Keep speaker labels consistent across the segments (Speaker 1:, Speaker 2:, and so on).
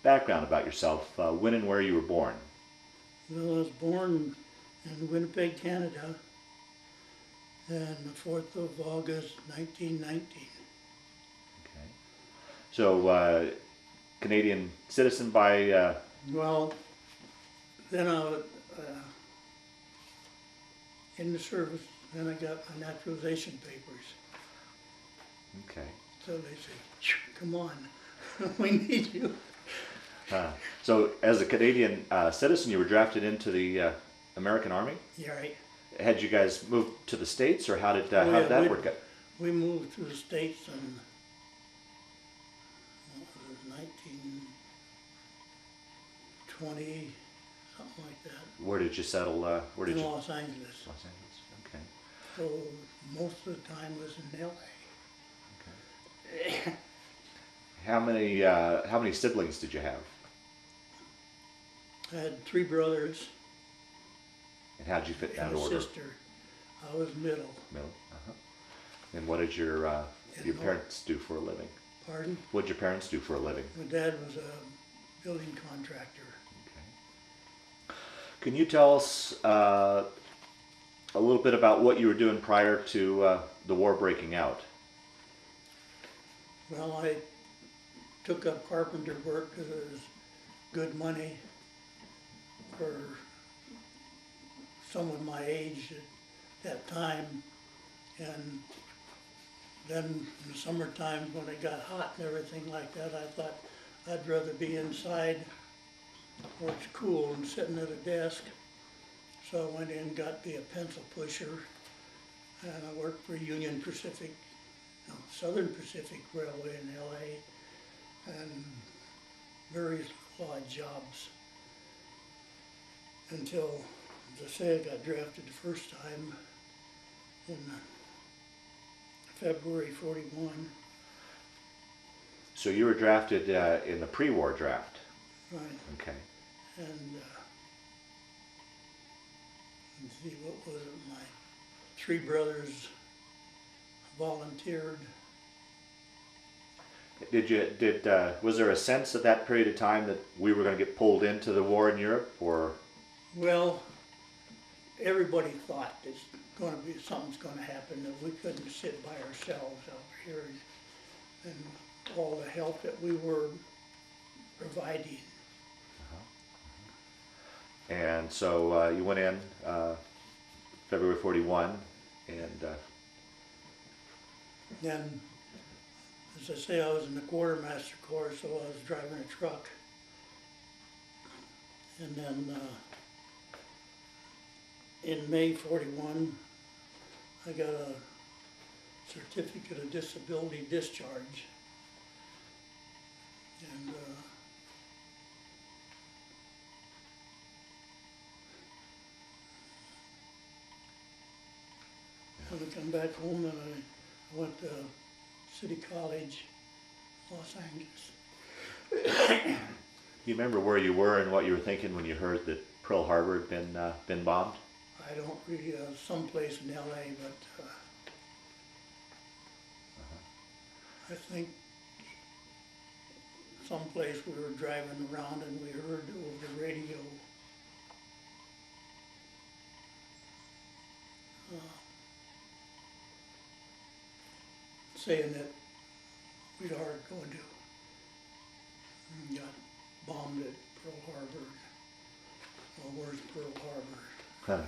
Speaker 1: background about yourself, when and where you were born.
Speaker 2: Well, I was born in Winnipeg, Canada, on the 4th of August, 1919.
Speaker 1: Okay. So, Canadian citizen by,
Speaker 2: Well, then I was in the service, then I got my naturalization papers.
Speaker 1: okay.
Speaker 2: So they said, come on, we need you.
Speaker 1: So, as a Canadian citizen, you were drafted into the American Army?
Speaker 2: Yeah, right.
Speaker 1: Had you guys moved to the States, or how did that work out?
Speaker 2: We moved to the States in 1920, something like that.
Speaker 1: Where did you settle? Where did
Speaker 2: In
Speaker 1: you?
Speaker 2: Los Angeles.
Speaker 1: Los Angeles. Okay.
Speaker 2: So most of the time was in LA.
Speaker 1: Okay. How many siblings did you have?
Speaker 2: I had 3 brothers
Speaker 1: And how did you fit in
Speaker 2: and
Speaker 1: that
Speaker 2: a
Speaker 1: order?
Speaker 2: sister. I was middle.
Speaker 1: Middle. And what did your parents do for a living?
Speaker 2: Pardon?
Speaker 1: What did your parents do for a living?
Speaker 2: My dad was a building contractor.
Speaker 1: Okay. Can you tell us a little bit about what you were doing prior to the war breaking out?
Speaker 2: Well, I took up carpenter work because it was good money for someone my age at that time. And then in the summertime when it got hot and everything like that, I thought I'd rather be inside where it's cool and sitting at a desk. So I went in and got me a pencil pusher, and I worked for Southern Pacific Railway in LA, and various odd jobs until, as I say, I got drafted the first time in February '41.
Speaker 1: So you were drafted in the pre-war draft.
Speaker 2: Right.
Speaker 1: Okay.
Speaker 2: And let's see, what was it? My 3 brothers volunteered.
Speaker 1: Was there a sense at that period of time that we were going to get pulled into the war in Europe, or?
Speaker 2: Well, everybody thought something's going to happen, that we couldn't sit by ourselves out here, and all the help that we were providing.
Speaker 1: And so you went in February 41, and
Speaker 2: Then, as I say, I was in the quartermaster corps, so I was driving a truck. And then in May '41, I got a certificate of disability discharge. And when I come back home, and I went to City College, Los Angeles.
Speaker 1: you remember where you were and what you were thinking when you heard that Pearl Harbor had been bombed?
Speaker 2: I don't really, someplace in LA, but I think someplace we were driving around and we heard over the radio saying that we are going to got bombed at Pearl Harbor. Well, where's Pearl Harbor?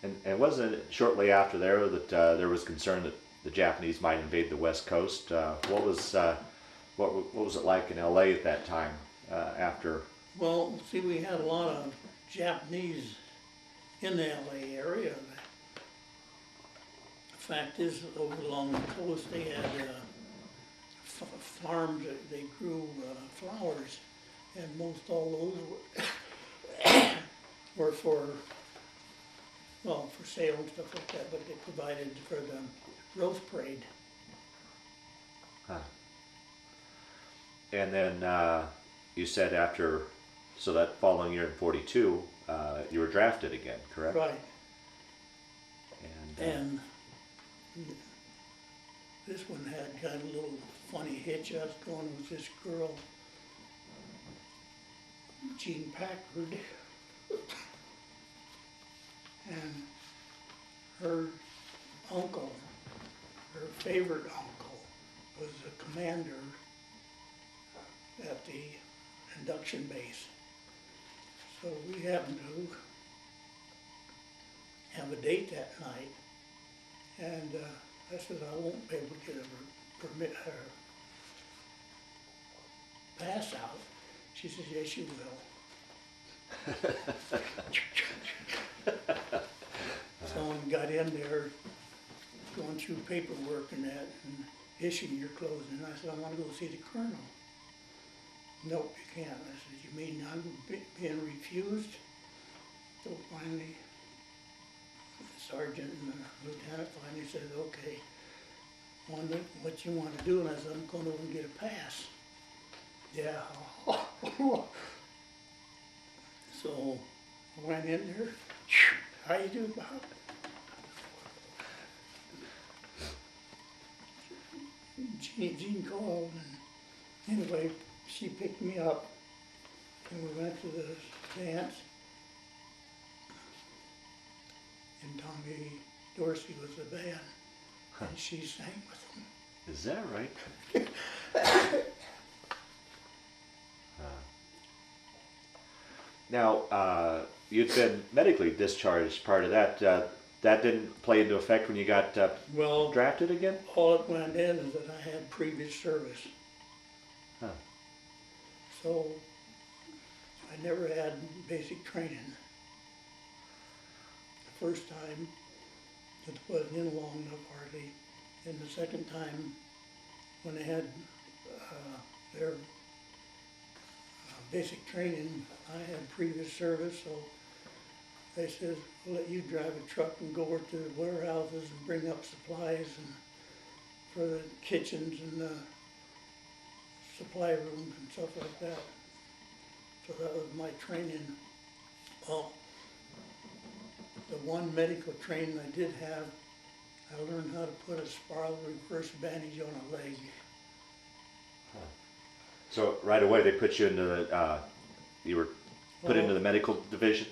Speaker 1: And wasn't it shortly after there that there was concern that the Japanese might invade the West Coast? What was it like in LA at that time after?
Speaker 2: Well, see, we had a lot of Japanese in the LA area. The fact is, over along the coast, they had farms that they grew flowers, and most all those were for sale and stuff like that, but they provided for the Rose Parade.
Speaker 1: And then you said so that following year in 42, you were drafted again, correct?
Speaker 2: Right.
Speaker 1: And
Speaker 2: this one had kind of a little funny hitch. I was going with this girl Jean Packard, and her uncle, her favorite uncle, was a commander at the induction base. So we happened to have a date that night, and I said, I won't be able to get a permit or pass out. She says, yes, you will. Someone got in there, going through paperwork and that, and issuing your clothes, and I said, I want to go see the colonel. Nope, you can't. I said, you mean I'm being refused? So finally, the sergeant and the lieutenant finally said, okay, what you want to do? And I said, I'm going over and get a pass. Yeah. So I went in there. How you do, Bob? Jean called, and anyway, she picked me up, and we went to the dance, and Tommy Dorsey was the band, and she sang with them.
Speaker 1: Is that right? Now, you'd been medically discharged part of that. That didn't play into effect when you got
Speaker 2: Well,
Speaker 1: drafted again?
Speaker 2: all it went in is that I had previous service.
Speaker 1: Huh.
Speaker 2: So I never had basic training. The first time, it wasn't in long enough hardly. And the second time, when they had their basic training, I had previous service, so they said, we'll let you drive a truck and go over to the warehouses and bring up supplies and for the kitchens and the supply rooms and stuff like that. So that was my training. Well, the one medical training I did have, I learned how to put a spiral reverse bandage on a leg.
Speaker 1: Huh. So right away they put you into the, you were put into the medical division?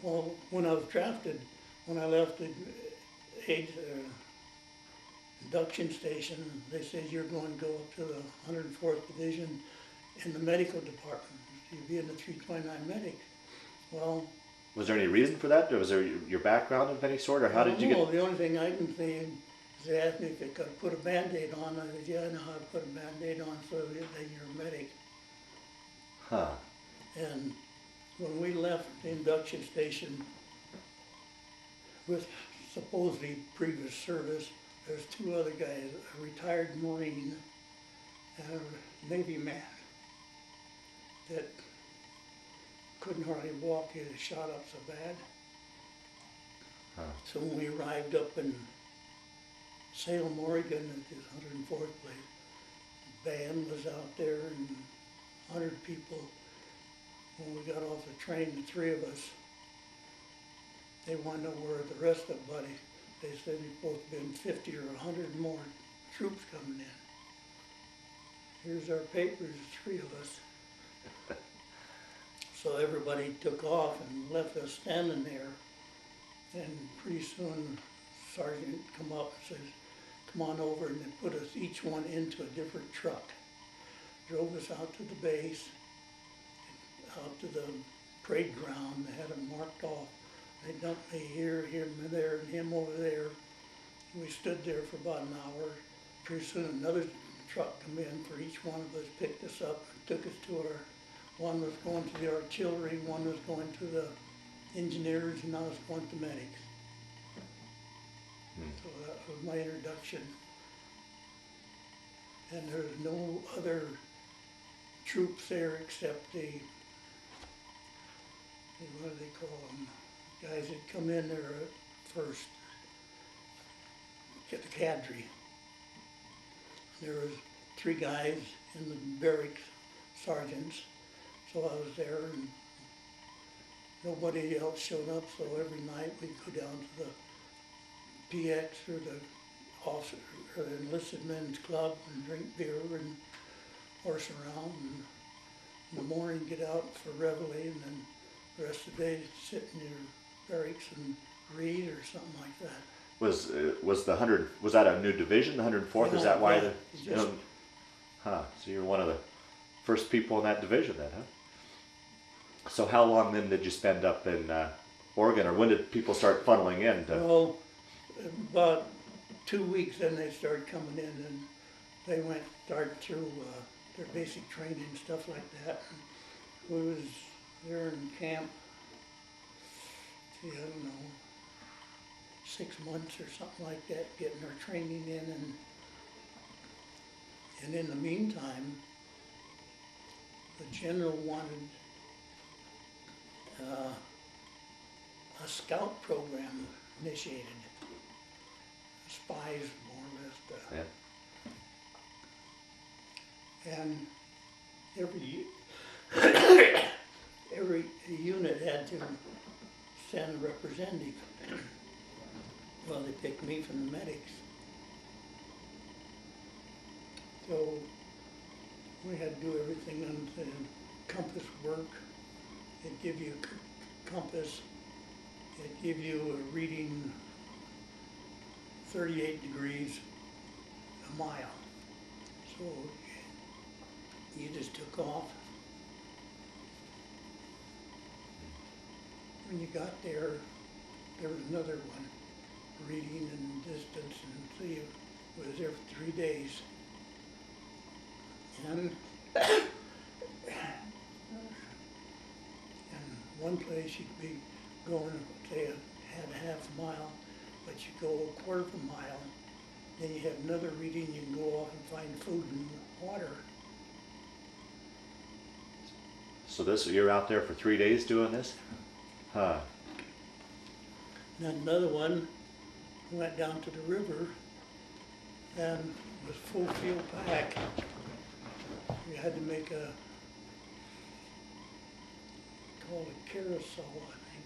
Speaker 2: Well, when I was drafted, when I left the induction station, they said you're going to go up to the 104th Division in the medical department. You'd be in the 329 medic. Well,
Speaker 1: was there any reason for that? Was there your background of any sort, or how did you get?
Speaker 2: The only thing I can say is they asked me if I could put a Band-Aid on. I said, yeah, I know how to put a Band-Aid on, so then you're a medic.
Speaker 1: Huh.
Speaker 2: And when we left the induction station with supposedly previous service, there's two other guys, a retired Marine and a Navy man that couldn't hardly walk. He had shot up so bad.
Speaker 1: Huh.
Speaker 2: So when we arrived up in Salem, Oregon at this 104th place, the band was out there and 100 people. When we got off the train, the three of us, they wanted to know where the rest of the buddy. They said there'd both been 50 or 100 more troops coming in. Here's our papers, three of us. So everybody took off and left us standing there. And pretty soon, the sergeant come up and says, come on over, and they put us each one into a different truck. Drove us out to the base, out to the parade ground. They had them marked off. They dumped me here, him there, and him over there. We stood there for about an hour. Pretty soon another truck come in for each one of us, picked us up, and took us to our, one was going to the artillery, one was going to the engineers, and I was going to medics. So that was my introduction. And there's no other troops there except the, what do they call them? Guys that come in there at first, get the cadre. There was 3 guys in the barracks, sergeants, so I was there, and nobody else showed up, so every night we'd go down to the PX or the officer or the enlisted men's club and drink beer and horse around, and in the morning, get out for reveille, and then the rest of the day sit in your barracks and read or something like that.
Speaker 1: Was that a new division, the 104th? Is that why
Speaker 2: Yeah, just-
Speaker 1: So you're one of the first people in that division then, huh? So how long then did you spend up in Oregon, or when did people start funneling in?
Speaker 2: Well, about 2 weeks, then they started coming in, and they started through their basic training and stuff like that. And we was there in camp, I don't know, 6 months or something like that, getting our training in, and in the meantime, the general wanted a scout program initiated. Spies, more or less.
Speaker 1: Yeah.
Speaker 2: And every unit had to send a representative. Well, they picked me from the medics. So we had to do everything on the compass work. It'd give you a compass. It'd give you a reading 38 degrees a mile. So you just took off. When you got there, there was another one, reading and distance, and so you was there for 3 days. And one place you'd be going, say, had a half a mile, but you go a quarter of a mile, then you have another reading, you can go off and find food and water.
Speaker 1: So you're out there for 3 days doing this? Huh.
Speaker 2: And then another one, we went down to the river and was full field pack. We had to make called a carousel, I think.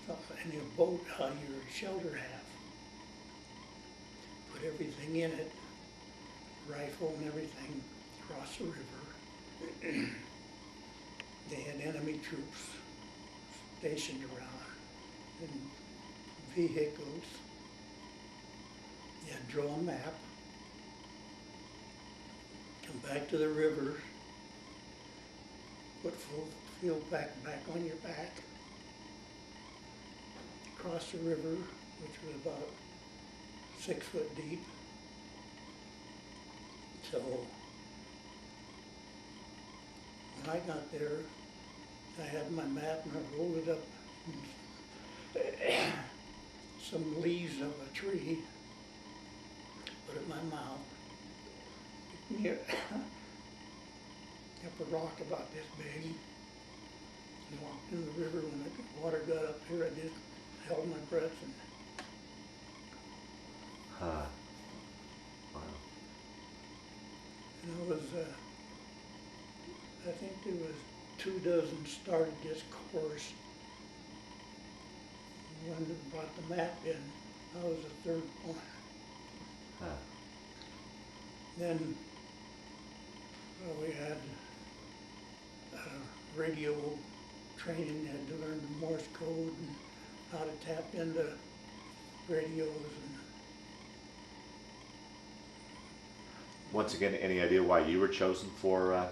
Speaker 2: Something in a boat, how your shelter half. Put everything in it, rifle and everything, across the river. They had enemy troops stationed around in vehicles. You had to draw a map, come back to the river, put full field pack back on your back, cross the river, which was about 6 foot deep. So when I got there, I had my map and I rolled it up in some leaves of a tree, put it in my mouth, picked me up a rock about this big, and walked in the river. When the water got up here, I just held my breath and
Speaker 1: Wow.
Speaker 2: and it was, I think there was 24 started this course. When they brought the map in, I was the third one.
Speaker 1: Huh.
Speaker 2: Then we had radio training, had to learn the Morse code and how to tap into radios. And
Speaker 1: Once again, any idea why you were chosen for?
Speaker 2: I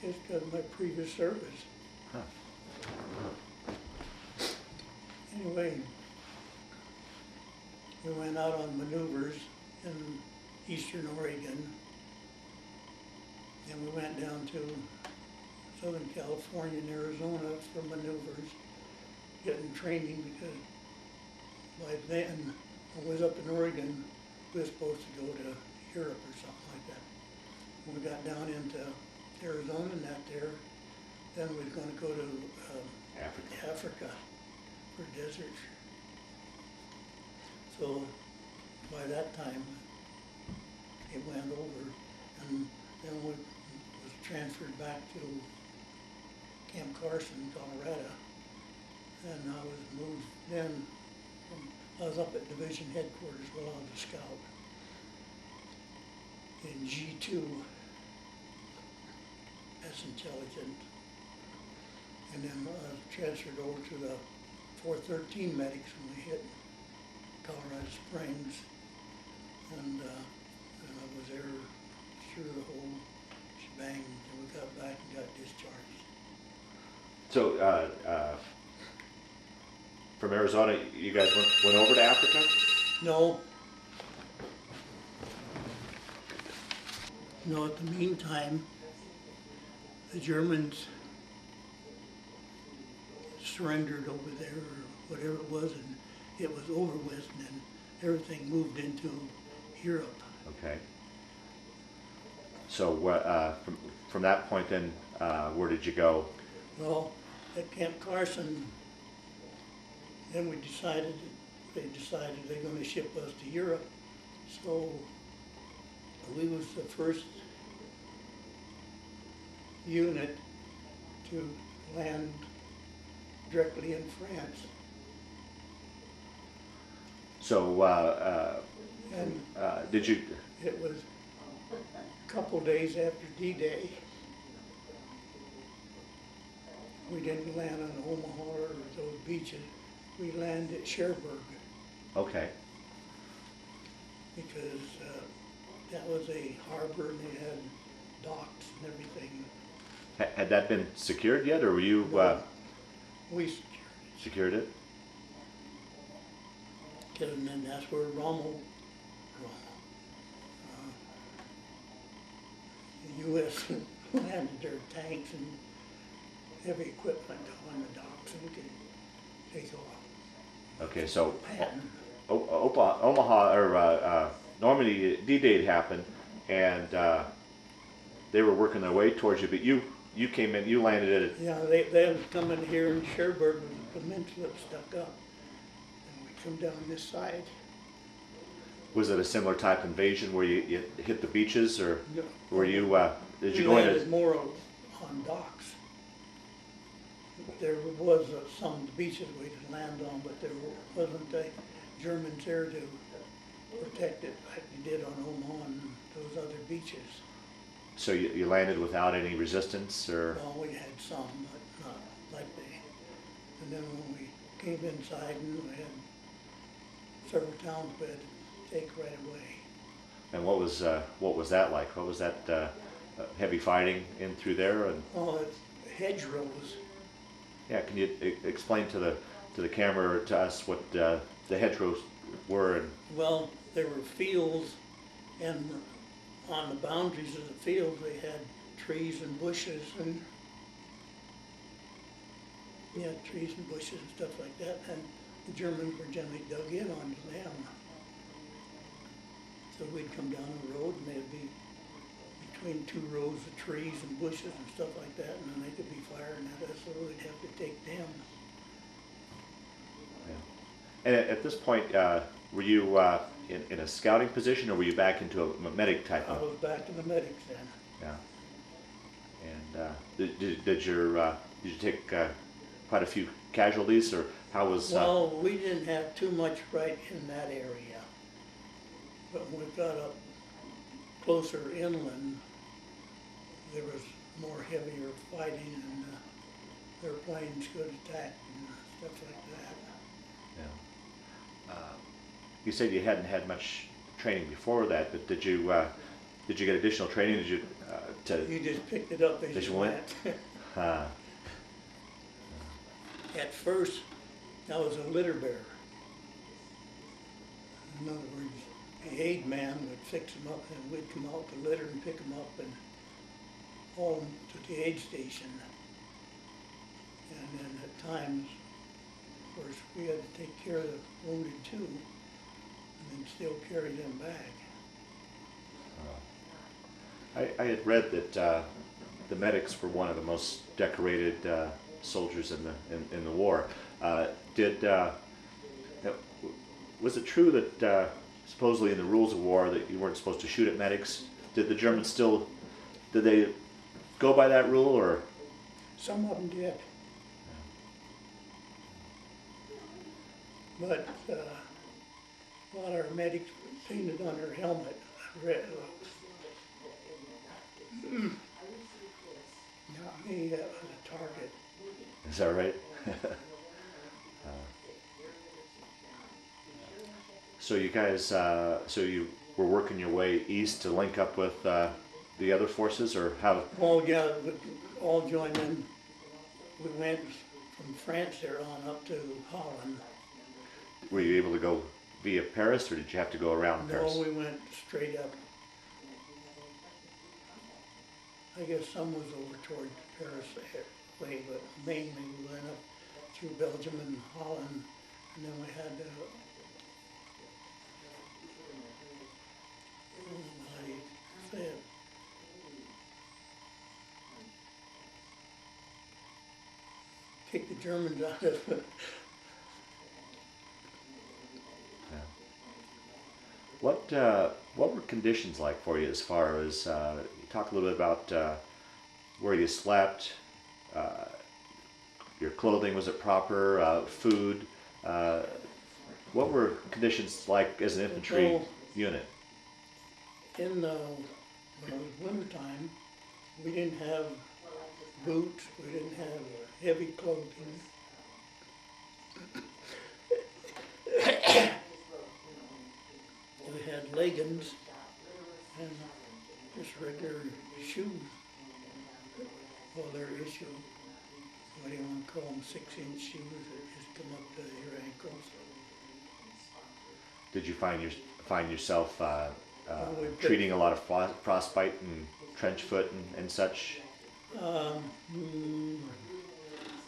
Speaker 2: guess because of my previous service.
Speaker 1: Huh.
Speaker 2: Anyway, we went out on maneuvers in eastern Oregon. Then we went down to Southern California and Arizona for maneuvers, getting training, because by then, when I was up in Oregon, we were supposed to go to Europe or something like that. When we got down into Arizona and that there, then we was going to go to Africa for desert. So by that time, it went over, and then we was transferred back to Camp Carson, Colorado, and I was moved then from, I was up at division headquarters while I was a scout in G2. as intelligent. And then I was transferred over to the 413 medics when we hit Colorado Springs. And I was there through the whole shebang, and we got back and got discharged.
Speaker 1: So, from Arizona, you guys went over to Africa?
Speaker 2: No. No, at the meantime, the Germans surrendered over there, or whatever it was, and it was over with, and then everything moved into Europe.
Speaker 1: Okay. So, from that point then, where did you go?
Speaker 2: Well, at Camp Carson, then they decided they're gonna ship us to Europe. So we was the first unit to land directly in France.
Speaker 1: So,
Speaker 2: And
Speaker 1: did you?
Speaker 2: it was a couple days after D-Day. We didn't land on Omaha or those beaches. We landed at Cherbourg
Speaker 1: Okay.
Speaker 2: because that was a harbor and they had docks and everything.
Speaker 1: Had that been secured yet, or were you
Speaker 2: We
Speaker 1: secured it?
Speaker 2: and then that's where Rommel, the U.S. landed their tanks and heavy equipment on the docks and could take off.
Speaker 1: Okay, so
Speaker 2: Patton.
Speaker 1: Omaha or Normandy, D-Day had happened, and they were working their way towards you. But you came in, you landed at
Speaker 2: Yeah, they was coming here in Cherbourg with the peninsula stuck up. And we come down this side.
Speaker 1: Was it a similar type invasion where you hit the beaches, or
Speaker 2: No.
Speaker 1: were you did you
Speaker 2: We
Speaker 1: go
Speaker 2: landed
Speaker 1: into?
Speaker 2: more on docks. There was some beaches we could land on, but there wasn't a Germans there to protect it like they did on Omaha and those other beaches.
Speaker 1: So you landed without any resistance, or?
Speaker 2: Well, we had some, but not like they. And then when we came inside, and we had several towns we had to take right away.
Speaker 1: And what was that like? What was that heavy fighting in through there? And
Speaker 2: Oh, it's hedgerows.
Speaker 1: yeah, can you explain to the camera or to us what the hedgerows were? And
Speaker 2: Well, there were fields, and on the boundaries of the fields, they had trees and bushes and, yeah, trees and bushes and stuff like that, and the Germans were generally dug in onto them. So we'd come down the road and they'd be between two rows of trees and bushes and stuff like that, and then they could be firing at us, so we'd have to take them.
Speaker 1: yeah. And at this point, were you in a scouting position, or were you back into a medic type
Speaker 2: I
Speaker 1: of?
Speaker 2: was back to the medics then.
Speaker 1: Yeah. And did you take quite a few casualties, or how was?
Speaker 2: Well, we didn't have too much right in that area, but when we got up closer inland, there was more heavier fighting, and airplanes could attack and stuff like that.
Speaker 1: Yeah. You said you hadn't had much training before that, but did you get additional training? Did you
Speaker 2: You just picked it up as
Speaker 1: As
Speaker 2: you
Speaker 1: you
Speaker 2: went.
Speaker 1: uh,
Speaker 2: At first, I was a litter bearer. In other words, the aid man would fix them up, and we'd come out to litter and pick them up and haul them to the aid station. And then at times, of course, we had to take care of the wounded too, and then still carry them back.
Speaker 1: I had read that the medics were one of the most decorated soldiers in the war. Was it true that supposedly in the rules of war that you weren't supposed to shoot at medics? Did the Germans still? Did they go by that rule, or?
Speaker 2: Some of them did. But a lot of our medics painted on their helmet red. He was a target.
Speaker 1: Is that right? So you guys, so you were working your way east to link up with the other forces, or how?
Speaker 2: Well, yeah, we all joined in. We went from France there on up to Holland.
Speaker 1: Were you able to go via Paris, or did you have to go around Paris?
Speaker 2: No, we went straight up. I guess some was over toward Paris way, but mainly we went up through Belgium and Holland, and then we had how do you say it? Kick the Germans out of it.
Speaker 1: What were conditions like for you as far as talk a little bit about where you slept, your clothing, was it proper, food? What were conditions like as an infantry
Speaker 2: Well,
Speaker 1: unit?
Speaker 2: when it was wintertime, we didn't have boots, we didn't have heavy clothing. We had leggings and just regular shoes. Well, they're issue, what do you want to call them, 6-inch shoes that just come up to your ankles.
Speaker 1: Did you find yourself
Speaker 2: we put-
Speaker 1: treating a lot of frostbite and trench foot and such?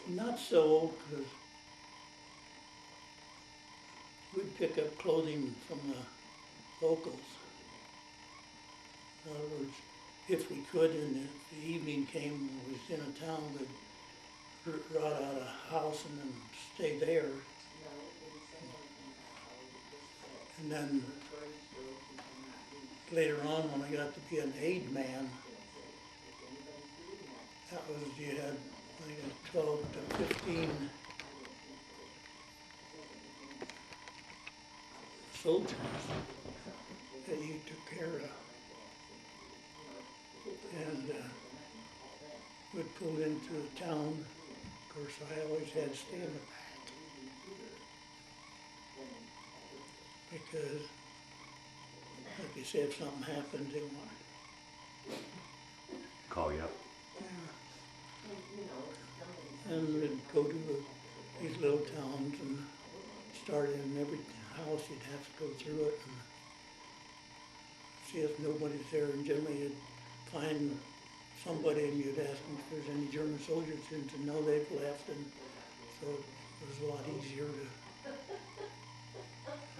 Speaker 2: Not so, because we'd pick up clothing from the locals. In other words, if we could, and if the evening came and we was in a town, we'd rot out a house and then stay there. And then later on, when I got to be an aid man, that was, you had, I think, 12 to 15 soldiers that you took care of. And we'd pull into the town. Of course, I always had to stay in the back. Because, like you said, if something happened, they want.
Speaker 1: Call you up.
Speaker 2: And we'd go to these little towns and start in every house, you'd have to go through it and see if nobody's there, and generally you'd find somebody and you'd ask them if there's any German soldiers, and to know they've left, and so it was a lot easier to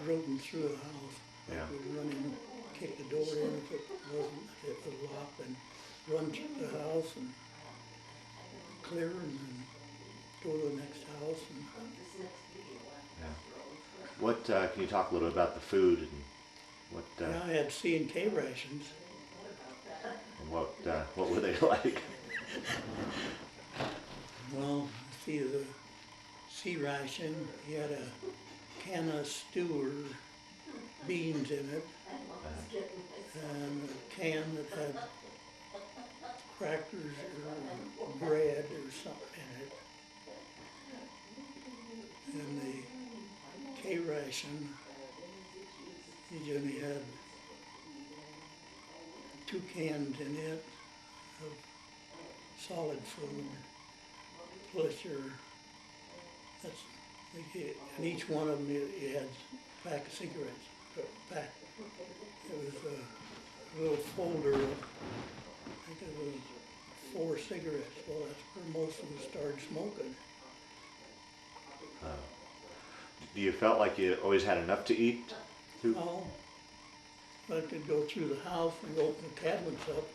Speaker 2: rope them through a house.
Speaker 1: Yeah.
Speaker 2: We'd run in, kick the door in if it wasn't, if it was locked, and run through the house and clear and then go to the next house. And
Speaker 1: Yeah. What can you talk a little bit about the food and what
Speaker 2: yeah, I had C&K rations.
Speaker 1: and what were they like?
Speaker 2: Well, see, the C ration, you had a can of stew or beans in it, and a can that had crackers or bread or something in it. And the K ration, you generally had 2 cans in it of solid food, plus your, that's, and each one of them you had a pack of cigarettes, a pack. It was a little folder of, I think it was 4 cigarettes. Well, that's where most of us started smoking.
Speaker 1: Do you felt like you always had enough to eat?
Speaker 2: Oh, I could go through the house and open the cabinets up,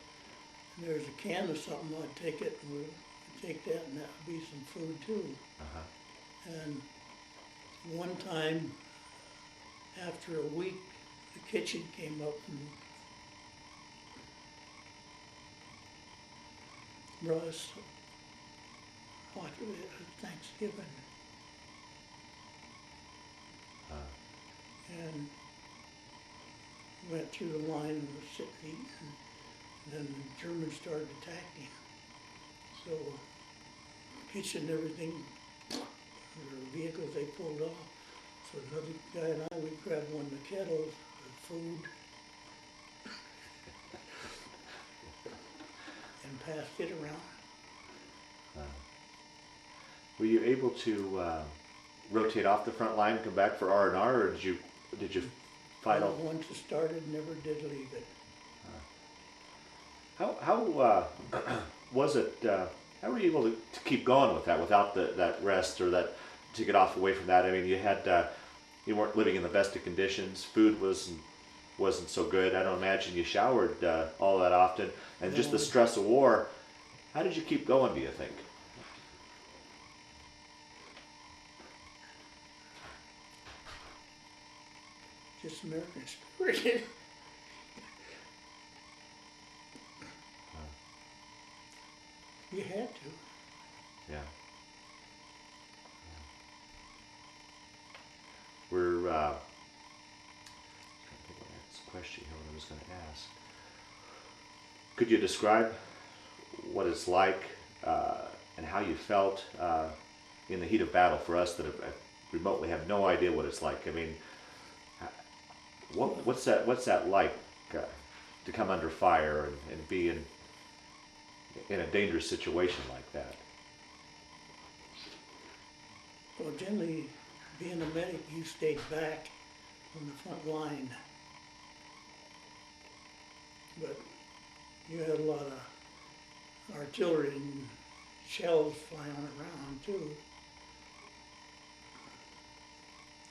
Speaker 2: and there's a can of something, I'd take it and we'd take that, and that would be some food too. And one time, after a week, the kitchen came up and brought us hot Thanksgiving. And went through the line and was sitting eating, and then the Germans started attacking. So kitchen, everything, their vehicles they pulled off. So another guy and I, we grabbed one of the kettles with food and passed it around.
Speaker 1: Were you able to rotate off the front line and come back for R&R, or did you fight all?
Speaker 2: Once it started, never did leave it.
Speaker 1: How was it? How were you able to keep going with that without that rest or that to get off away from that? I mean, you weren't living in the best of conditions. Food wasn't so good. I don't imagine you showered all that often, and just the stress of war. How did you keep going, do you think?
Speaker 2: Just American spirit. You had to.
Speaker 1: Yeah. We're trying to think of the next question here, what I was going to ask. Could you describe what it's like and how you felt in the heat of battle for us that remotely have no idea what it's like? I mean, what's that like to come under fire and be in a dangerous situation like that?
Speaker 2: Well, generally, being a medic, you stayed back on the front line. But you had a lot of artillery and shells flying around too.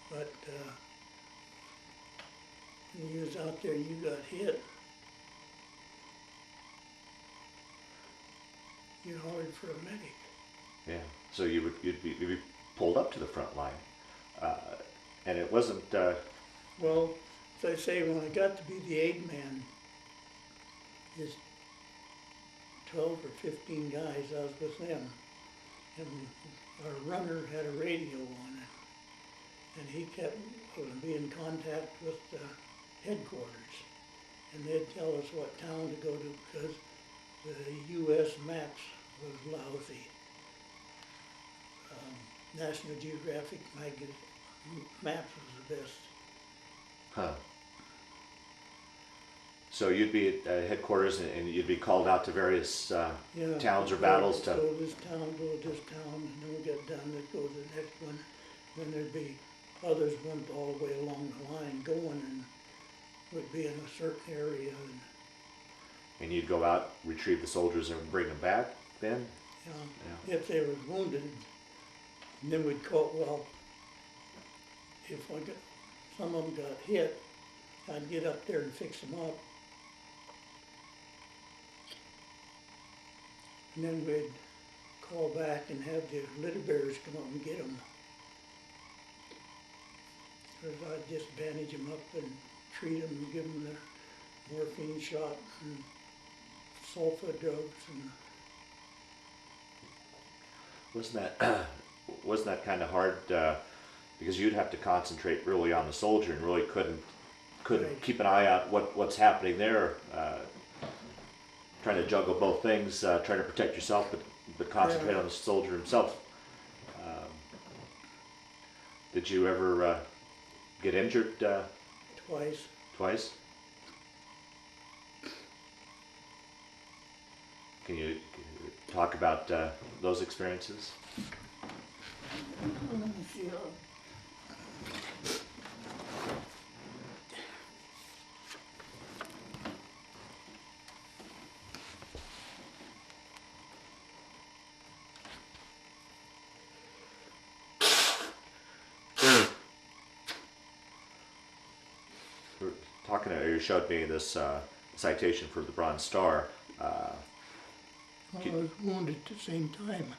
Speaker 2: But when you was out there and you got hit, you hollered for a medic.
Speaker 1: Yeah. So you'd be pulled up to the front line, and it wasn't.
Speaker 2: Well, as I say, when I got to be the aid man, there's 12 or 15 guys, I was with them, and our runner had a radio on it, and he kept being in contact with headquarters, and they'd tell us what town to go to because the U.S. maps was lousy. National Geographic maps was the best.
Speaker 1: Huh. So you'd be at headquarters and you'd be called out to various towns or battles to.
Speaker 2: Go to this town, and then we get done, they'd go to the next one. Then there'd be others went all the way along the line going and would be in a certain area.
Speaker 1: And you'd go out, retrieve the soldiers, and bring them back. Then. Yeah.
Speaker 2: If they were wounded, and then we'd call. Well, if some of them got hit, I'd get up there and fix them up. And then we'd call back and have the litter bearers come up and get them. Or I'd just bandage them up and treat them and give them their morphine shot and sulfa drugs. And
Speaker 1: wasn't that kind of hard because you'd have to concentrate really on the soldier and really couldn't
Speaker 2: Right.
Speaker 1: keep an eye out what's happening there, trying to juggle both things, trying to protect yourself but concentrate
Speaker 2: Yeah.
Speaker 1: on the soldier himself. Did you ever get injured
Speaker 2: twice.
Speaker 1: twice? Can you talk about those experiences?
Speaker 2: Let me see.
Speaker 1: You showed me this citation for the Bronze Star.
Speaker 2: I was wounded at the same time.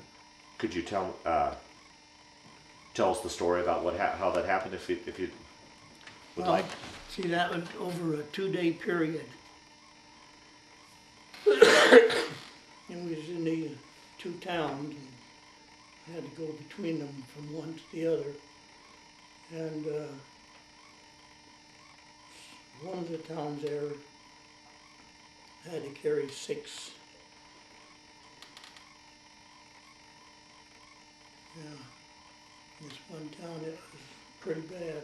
Speaker 1: Could you tell us the story about how that happened, if you would
Speaker 2: Well,
Speaker 1: like?
Speaker 2: see, that was over a 2-day period. And we was in the two towns and had to go between them from one to the other. And one of the towns there had to carry 6 Yeah, this one town, it was pretty bad.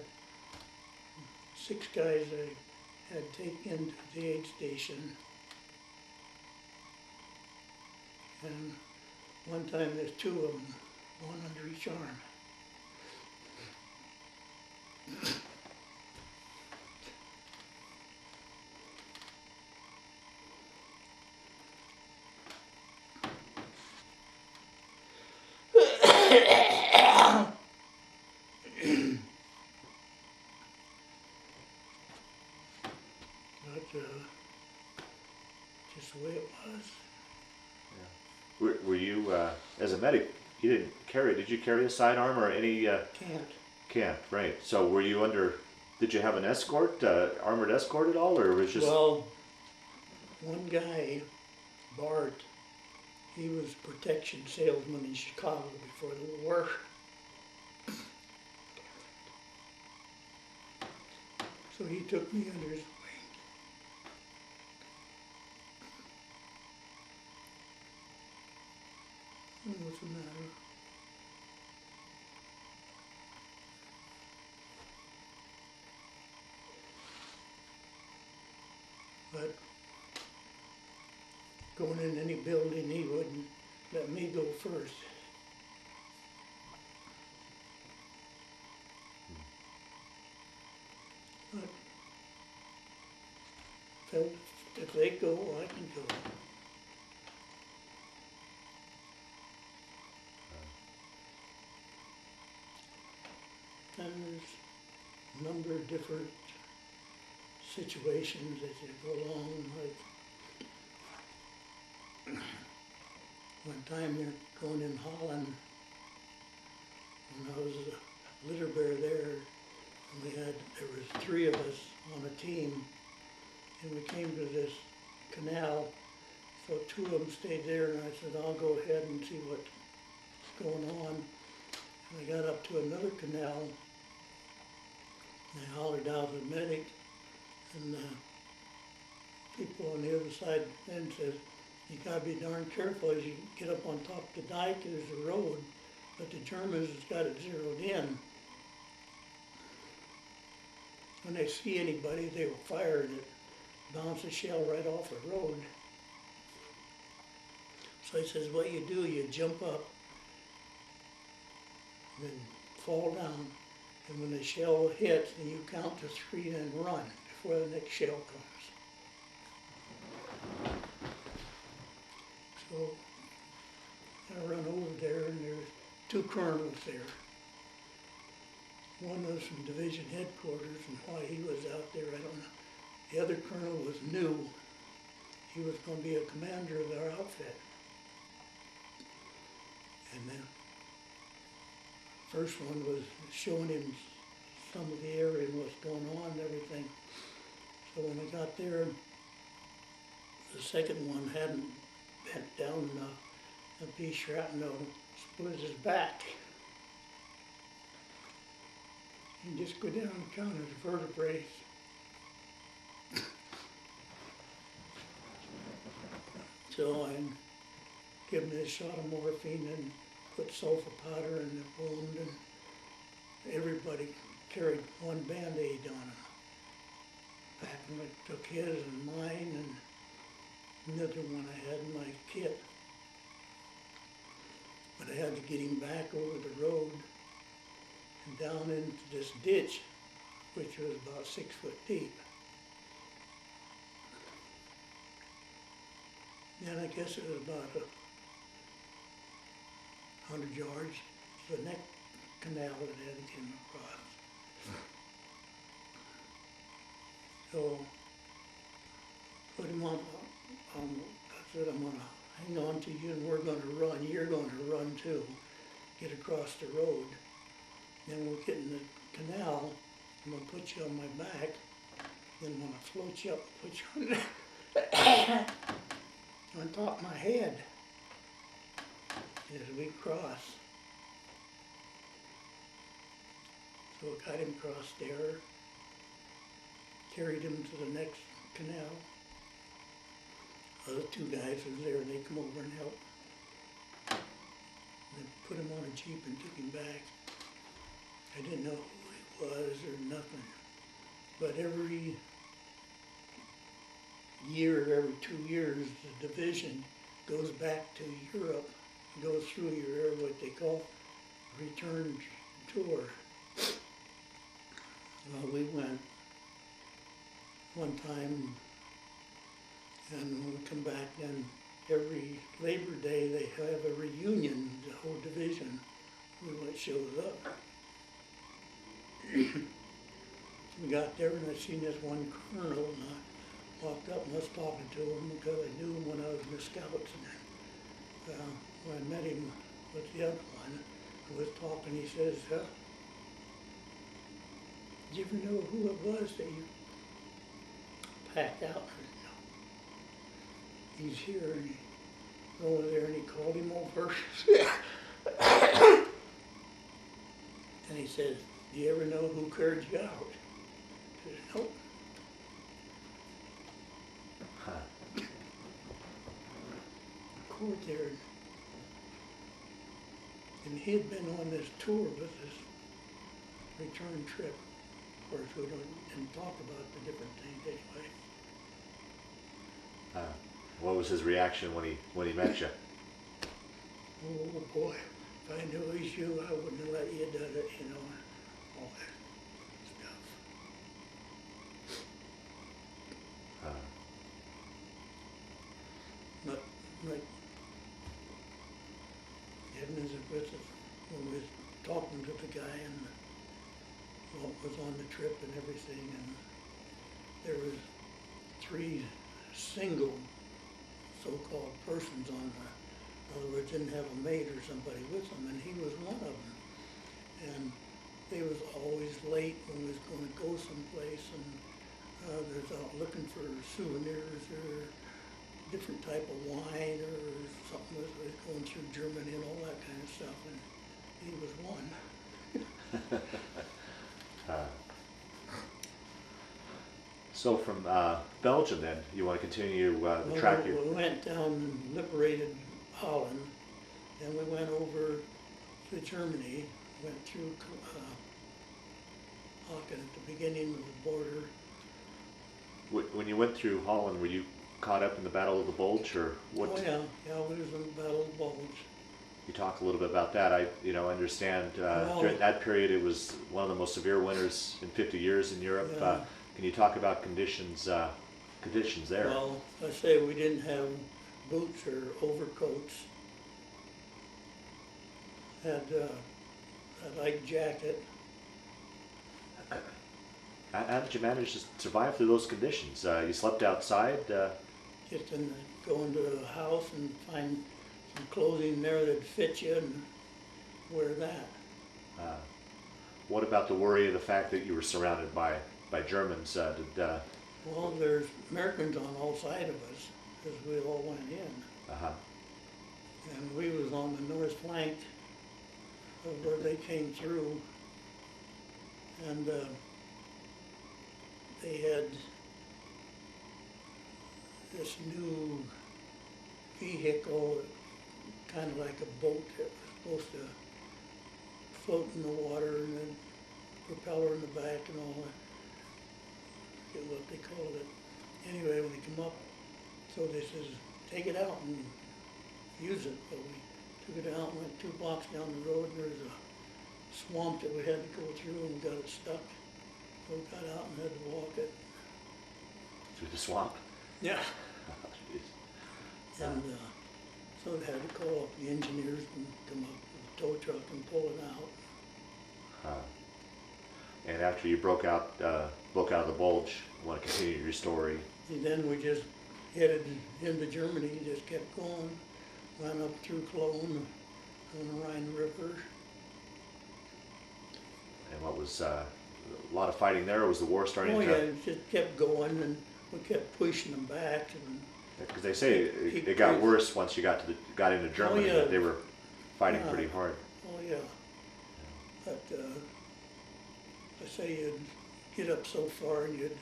Speaker 2: 6 guys I had taken to the aid station. And one time there's 2 of them, one under each arm. But just the way it was.
Speaker 1: Were you, as a medic, you didn't carry, did you carry a sidearm or any,
Speaker 2: Can't.
Speaker 1: can't, right? So were you under, did you have an escort, armored escort at all, or was just?
Speaker 2: Well, one guy, Bart, he was protection salesman in Chicago before the war. So he took me under his wing. What's the matter? But going in any building, he wouldn't let me go first. But if they go, I can go. And there's a number of different situations that you go along, like one time you're going in Holland, and I was a litter bear there, and there was 3 of us on a team, and we came to this canal, so 2 of them stayed there, and I said, I'll go ahead and see what's going on. And I got up to another canal, and I hollered out to the medic, and people on the other side then says, you gotta be darn careful as you get up on top of the dike, there's a road, but the Germans has got it zeroed in. When they see anybody, they will fire and it bounce a shell right off the road. So he says, what you do, you jump up, and then fall down, and when the shell hits, then you count to 3 and run before the next shell comes. So I run over there, and there's 2 colonels there. One was from division headquarters, and why he was out there, I don't know. The other colonel was new. He was going to be a commander of our outfit. And then first one was showing him some of the area and what's going on and everything. So when I got there, the second one hadn't bent down enough. A piece of shrapnel split his back. You just go down and count his vertebrae. So I give him this shot of morphine and put sulfur powder in the wound, and everybody carried one Band-Aid on him. Back and I took his and mine and another one I had in my kit. But I had to get him back over the road and down into this ditch, which was about 6 foot deep. Then I guess it was about 100 yards to the next canal that I had to get him across. So put him on, I said, I'm gonna hang on to you and we're gonna run. You're gonna run too. Get across the road. Then we'll get in the canal. I'm gonna put you on my back. Then I'm gonna float you up and put you on top of my head as we cross. So I got him across there, carried him to the next canal. Other 2 guys was there and they come over and help. They put him on a Jeep and took him back. I didn't know who he was or nothing. But every year, every 2 years, the division goes back to Europe, goes through your what they call return tour. Well, we went one time, and when we come back, then every Labor Day they have a reunion, the whole division, everyone shows up. We got there and I seen this one colonel, and I walked up and was talking to him because I knew him when I was in the scouts. And when I met him with the other one, I was talking, he says, did you ever know who it was that you packed out? I said, no. He's here, and he's over there, and he called him over. And he says, do you ever know who carried you out? I said, nope. Court there, and he had been on this tour with this return trip. Of course, we didn't talk about the different things anyway.
Speaker 1: What was his reaction when he met you?
Speaker 2: Oh boy, if I knew it was you, I wouldn't have let you do it, you know, all that stuff. But like Edmonds with us, when we was talking to the guy and what was on the trip and everything, and there was 3 single so-called persons on the, in other words, didn't have a mate or somebody with them, and he was one of them. And they was always late when we was going to go someplace, and there's out looking for souvenirs or different type of wine or something that was going through Germany and all that kind of stuff, and he was one.
Speaker 1: So from Belgium then, you want to continue the track you...
Speaker 2: We went down and liberated Holland, then we went over to Germany, went through Aachen at the beginning of the border.
Speaker 1: When you went through Holland, were you caught up in the Battle of the Bulge, or what?
Speaker 2: Oh yeah, we was in the Battle of the Bulge.
Speaker 1: You talk a little bit about that. I understand during that period it was one of the most severe winters in 50 years in Europe.
Speaker 2: Yeah.
Speaker 1: Can you talk about conditions there?
Speaker 2: Well, I say we didn't have boots or overcoats. Had a light jacket.
Speaker 1: How did you manage to survive through those conditions? You slept outside?
Speaker 2: Just go into a house and find some clothing there that fit you and wear that.
Speaker 1: What about the worry of the fact that you were surrounded by Germans?
Speaker 2: Well, there's Americans on all sides of us as we all went in. And we was on the north flank of where they came through. And they had this new vehicle, kind of like a boat that was supposed to float in the water, and then propeller in the back and all that. I forget what they called it. Anyway, when they come up, so they says, take it out and use it. But we took it out and went 2 blocks down the road, and there was a swamp that we had to go through, and we got it stuck. So we got out and had to walk it.
Speaker 1: Through the swamp?
Speaker 2: Yeah.
Speaker 1: Oh, geez.
Speaker 2: And so they had to call up the engineers and come up with a tow truck and pull it out.
Speaker 1: And after you broke out of the bulge, you want to continue your story?
Speaker 2: And then we just headed into Germany, just kept going, went up through Cologne on the Rhine River.
Speaker 1: And what was a lot of fighting there? Or was the war starting
Speaker 2: Oh
Speaker 1: to...
Speaker 2: yeah, it just kept going, and we kept pushing them back.
Speaker 1: Because they say it got worse once you got into Germany.
Speaker 2: Oh, yeah.
Speaker 1: They were fighting pretty hard.
Speaker 2: Oh yeah. But I say you'd get up so far, and you'd,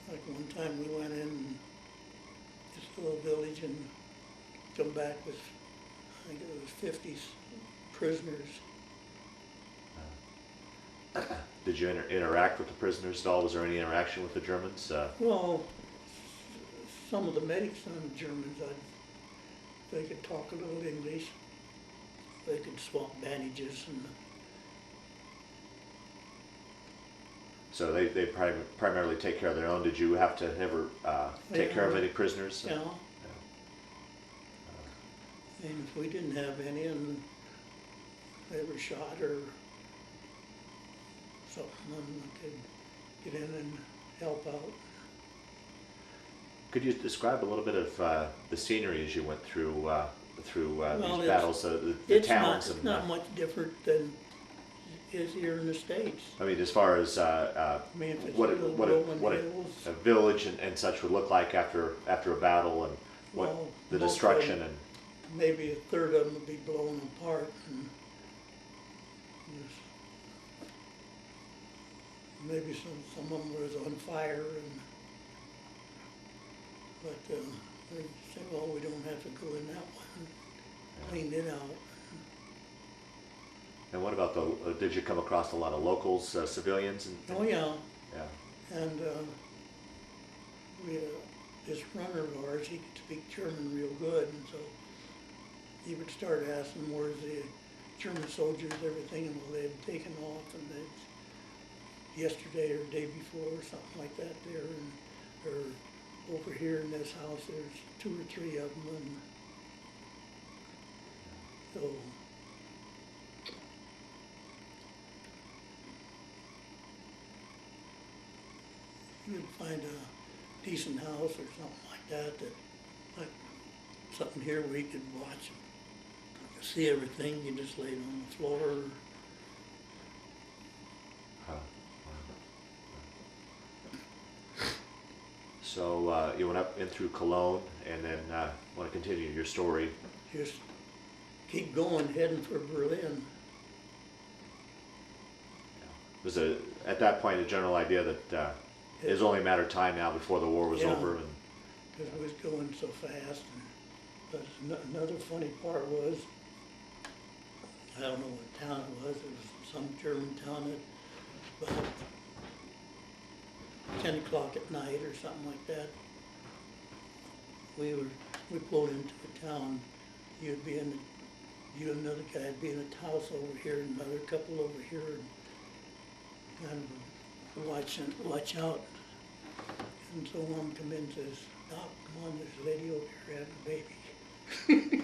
Speaker 2: like one time we went in this little village and come back with think it was 50 prisoners.
Speaker 1: Did you interact with the prisoners at all? Was there any interaction with the Germans?
Speaker 2: Well, some of the medics and the Germans, they could talk a little English. They could swap bandages and.
Speaker 1: So they primarily take care of their own. Did you have to ever take care of any prisoners?
Speaker 2: Yeah. And if we didn't have any and they were shot or something, then I could get in and help out.
Speaker 1: Could you describe a little bit of the scenery as you went through
Speaker 2: Well,
Speaker 1: these battles, the towns?
Speaker 2: It's not much different than it is here in the States.
Speaker 1: I mean, as far as
Speaker 2: mean, if it's
Speaker 1: what
Speaker 2: little
Speaker 1: a
Speaker 2: rolling hills.
Speaker 1: village and such would look like after a battle, and what
Speaker 2: Well,
Speaker 1: the
Speaker 2: most of
Speaker 1: destruction
Speaker 2: them-
Speaker 1: and
Speaker 2: Maybe a third of them would be blown apart and maybe some of them was on fire and but they say, well, we don't have to go in that one. Cleaned it out.
Speaker 1: and what about did you come across a lot of locals, civilians?
Speaker 2: Oh yeah,
Speaker 1: Yeah.
Speaker 2: and we this runner of ours, he could speak German real good, and so he would start asking where's the German soldiers, everything, and well, they had taken off, and they'd yesterday or the day before or something like that there, and or over here in this house there's 2 or 3 of them, and so you would find a decent house or something like that, like something here where you could watch, see everything, you just lay it on the floor.
Speaker 1: So you went up in through Cologne, and then want to continue your story.
Speaker 2: Just keep going, heading for Berlin.
Speaker 1: Was at that point a general idea that it was only a matter of time now before the war was
Speaker 2: Yeah.
Speaker 1: over? And
Speaker 2: Because it was going so fast. But another funny part was, I don't know what town it was some German town at about 10 o'clock at night or something like that. We pulled into a town. You and another guy would be in a house over here and another couple over here, and kind of watch out. And so one come in and says, "Doc, come on, there's a lady over here having a baby."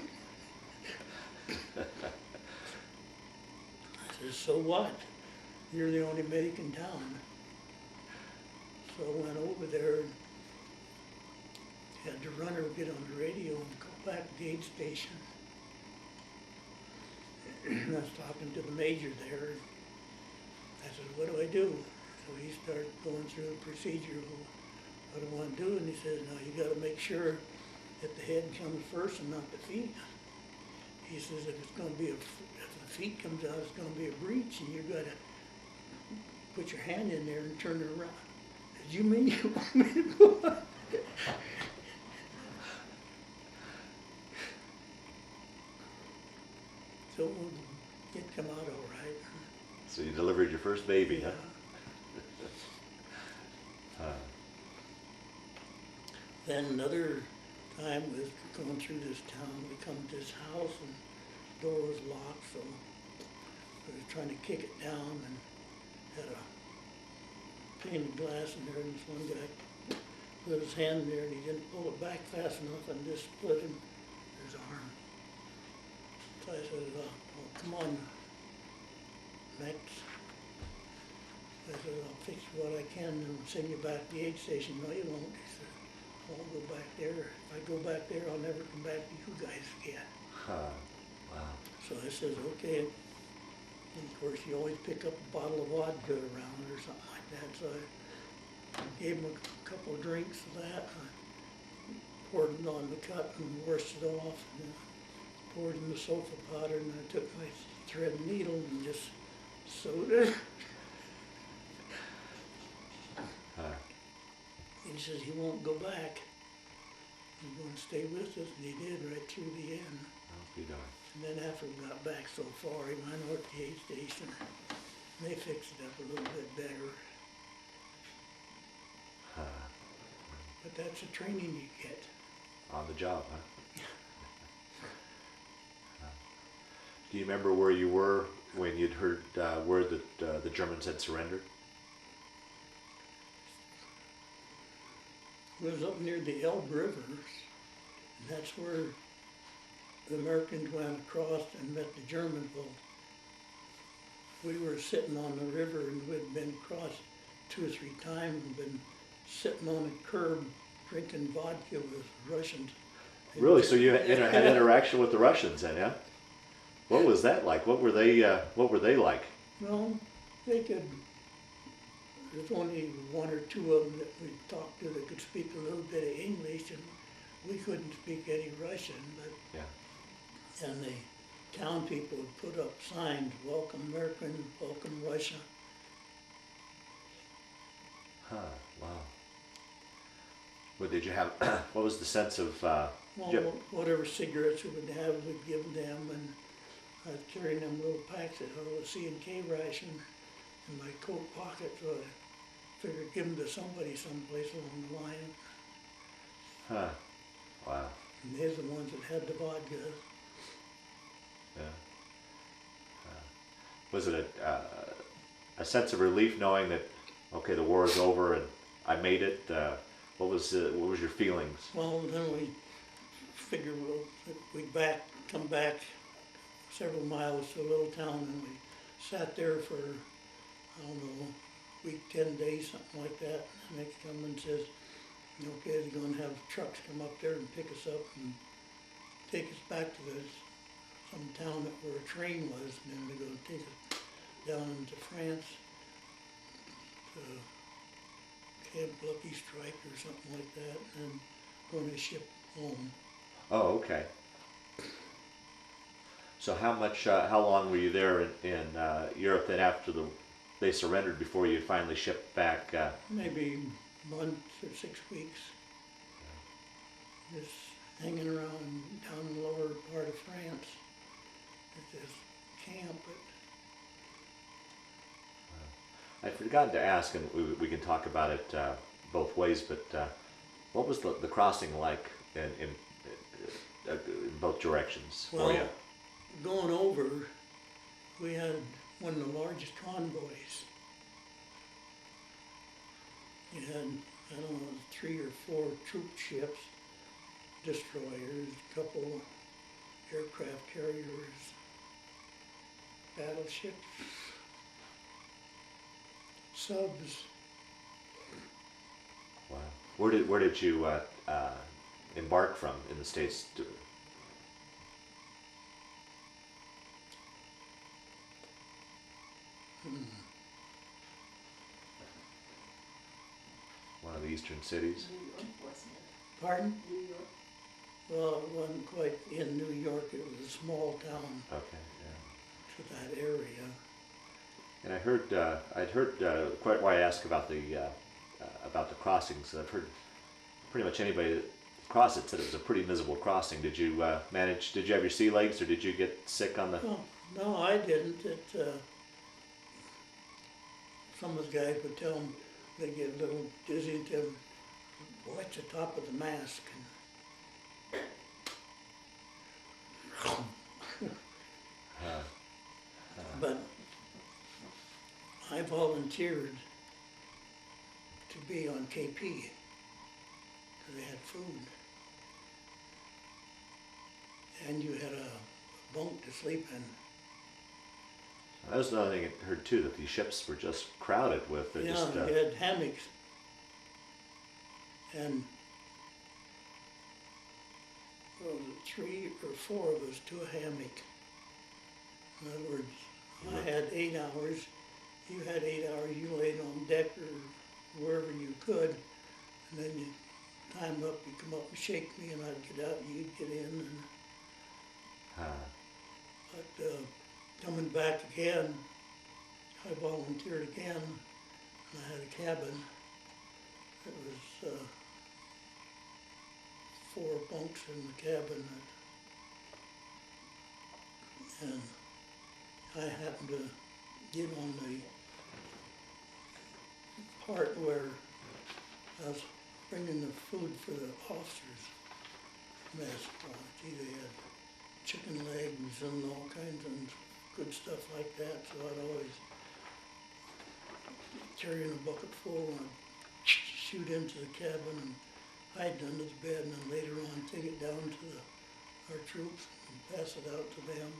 Speaker 2: I says, "So what? You're the only medic in town." So I went over there and had the runner get on the radio and go back to the aid station. And I was talking to the major there. I said, "What do I do?" So he started going through the procedure. Well, what do I want to do? And he says, "No, you got to make sure that the head comes first and not the feet." He says, if the feet comes out, it's going to be a breach, and you got to put your hand in there and turn it around. I said, "You mean you want me to go?" So it come out all right.
Speaker 1: so you delivered your first baby, huh?
Speaker 2: Then another time we was going through this town, we come to this house and the door was locked, so we was trying to kick it down and had a pane of glass in there, and this one guy put his hand there and he didn't pull it back fast enough and just split his arm. So I said, well, come on, Max. I said, I'll fix what I can and send you back to the aid station. No, you won't. He said, I'll go back there. If I go back there, I'll never come back to you guys again.
Speaker 1: Wow.
Speaker 2: So I says, okay. And of course, you always pick up a bottle of vodka around or something like that. So I gave him a couple of drinks of that. I poured it on the cut and washed it off. And poured in the sofa powder, and I took my thread and needle and just sewed it. He says, he won't go back. He's going to stay with us, and he did right through the end.
Speaker 1: Well, be darned.
Speaker 2: And then after we got back so far, he went over to the aid station. And they fixed it up a little bit better. But that's the training you get.
Speaker 1: On the job, huh? Do you remember where you were when you'd heard word that the Germans had surrendered?
Speaker 2: It was up near the Elbe River, and that's where the Americans went across and met the Germans. Well, we were sitting on the river, and we'd been across 2 or 3 times and been sitting on a curb drinking vodka with Russians.
Speaker 1: Really? So you had interaction with the Russians then, yeah? What was that like? What were they like?
Speaker 2: Well, they could, there's only 1 or 2 of them that we talked to that could speak a little bit of English, and we couldn't speak any Russian, but,
Speaker 1: Yeah.
Speaker 2: and the town people would put up signs, welcome American, welcome Russia.
Speaker 1: Huh, wow. What did you have, what was the sense of,
Speaker 2: Well, whatever cigarettes we would have, we'd give them, and I was carrying them little packs of C&K ration in my coat pocket, so I figured give them to somebody someplace along the line.
Speaker 1: huh, wow,
Speaker 2: And they're the ones that had the vodka.
Speaker 1: yeah. Was it a sense of relief knowing that, okay, the war is over and I made it? What was your feelings?
Speaker 2: Well, then we figured we'd come back several miles to a little town, and we sat there for, I don't know, a week, 10 days, something like that. And they come and says, okay, they're gonna have trucks come up there and pick us up and take us back to some town where a train was, and then they're gonna take us down into France to Camp Lucky Strike or something like that, and going to ship home.
Speaker 1: Oh, okay. So how long were you there in Europe then after they surrendered before you finally shipped back?
Speaker 2: Maybe a month or 6 weeks. Just hanging around down in the lower part of France at this camp.
Speaker 1: I'd forgotten to ask, and we can talk about it both ways, but what was the crossing like in both directions for you?
Speaker 2: Going over, we had one of the largest convoys. You had, I don't know, 3 or 4 troop ships, destroyers, a couple aircraft carriers, battleships, subs.
Speaker 1: Wow. Where did you embark from in the States? One of the eastern cities?
Speaker 3: New York, wasn't it?
Speaker 2: Pardon?
Speaker 3: New York.
Speaker 2: Well, it wasn't quite in New York, it was a small town
Speaker 1: Okay, yeah.
Speaker 2: to that area.
Speaker 1: And I'd heard quite why I asked about the crossings. I've heard pretty much anybody that crossed it said it was a pretty miserable crossing. Did you did you have your sea legs, or did you get sick on the?
Speaker 2: No, I didn't. Some of the guys would tell them they get a little dizzy and tell them, watch the top of the mask. But I volunteered to be on KP because they had food. And you had a bunk to sleep in.
Speaker 1: That was another thing I heard too, that these ships were just crowded with.
Speaker 2: Yeah,
Speaker 1: Just,
Speaker 2: you had hammocks. And well, 3 or 4 of us to a hammock. In other words, I had 8 hours, you had 8 hours, you laid on deck or wherever you could, and then you time up, you come up and shake me, and I'd get out and you'd get in. But coming back again, I volunteered again, and I had a cabin. It was 4 bunks in the cabin. And I happened to get on the part where I was bringing the food for the officers' mess. Gee, they had chicken legs and all kinds of good stuff like that, so I'd always carry in a bucket full and I'd shoot into the cabin and hide under the bed, and then later on take it down to our troops and pass it out to them.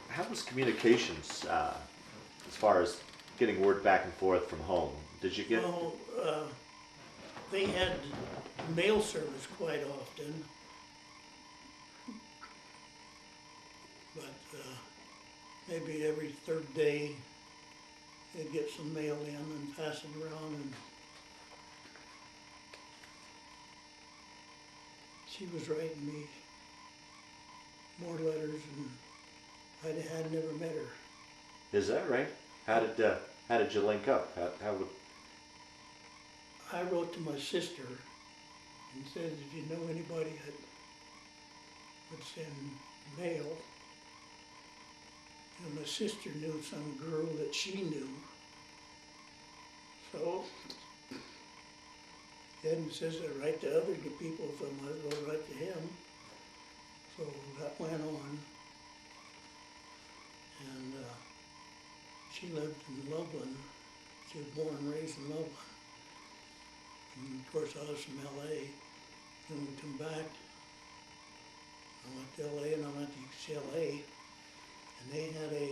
Speaker 1: How was communications as far as getting word back and forth from home? Did you get?
Speaker 2: Well, they had mail service quite often, but maybe every third day they'd get some mail in and pass it around, and she was writing me more letters, and I had never met her.
Speaker 1: Is that right? How did you link up? How would?
Speaker 2: I wrote to my sister and said, if you know anybody that would send mail, and my sister knew some girl that she knew. So, Ed says I write to other people, so I might as well write to him. So that went on. And she lived in Loveland. She was born and raised in Loveland. And of course I was from LA. When we come back, I went to LA and I went to UCLA. And they had a,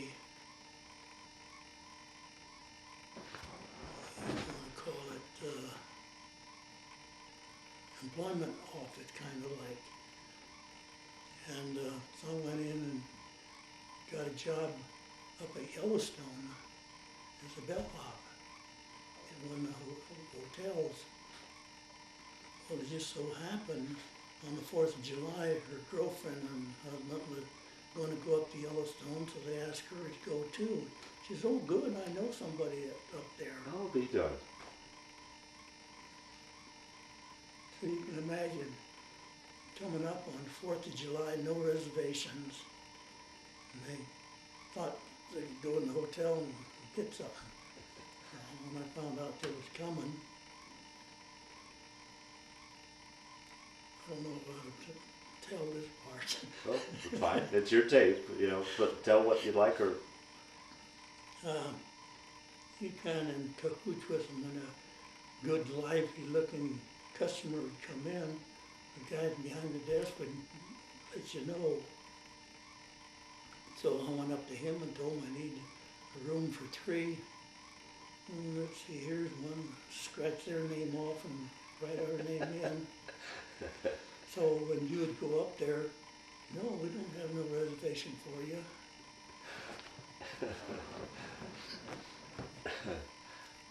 Speaker 2: what do you want to call it, employment office, kind of like. And so I went in and got a job up at Yellowstone as a bellhop in one of the hotels. Well, it just so happened on the 4th of July, her girlfriend and husband were going to go up to Yellowstone, so they asked her to go too. She says, oh good, I know somebody up there.
Speaker 1: I'll be done.
Speaker 2: So you can imagine coming up on 4th of July, no reservations. And they thought they could go in the hotel and get something. When I found out they was coming, I don't know if I ought to tell this part.
Speaker 1: Well, it's fine. It's your tape, but tell what you'd like, or
Speaker 2: You kind of in cahoots with them when a good, lively-looking customer would come in. The guy behind the desk would let you know. So I went up to him and told him I need a room for 3. And let's see, here's one. Scratch their name off and write our name in. So when you would go up there, no, we don't have no reservation for you.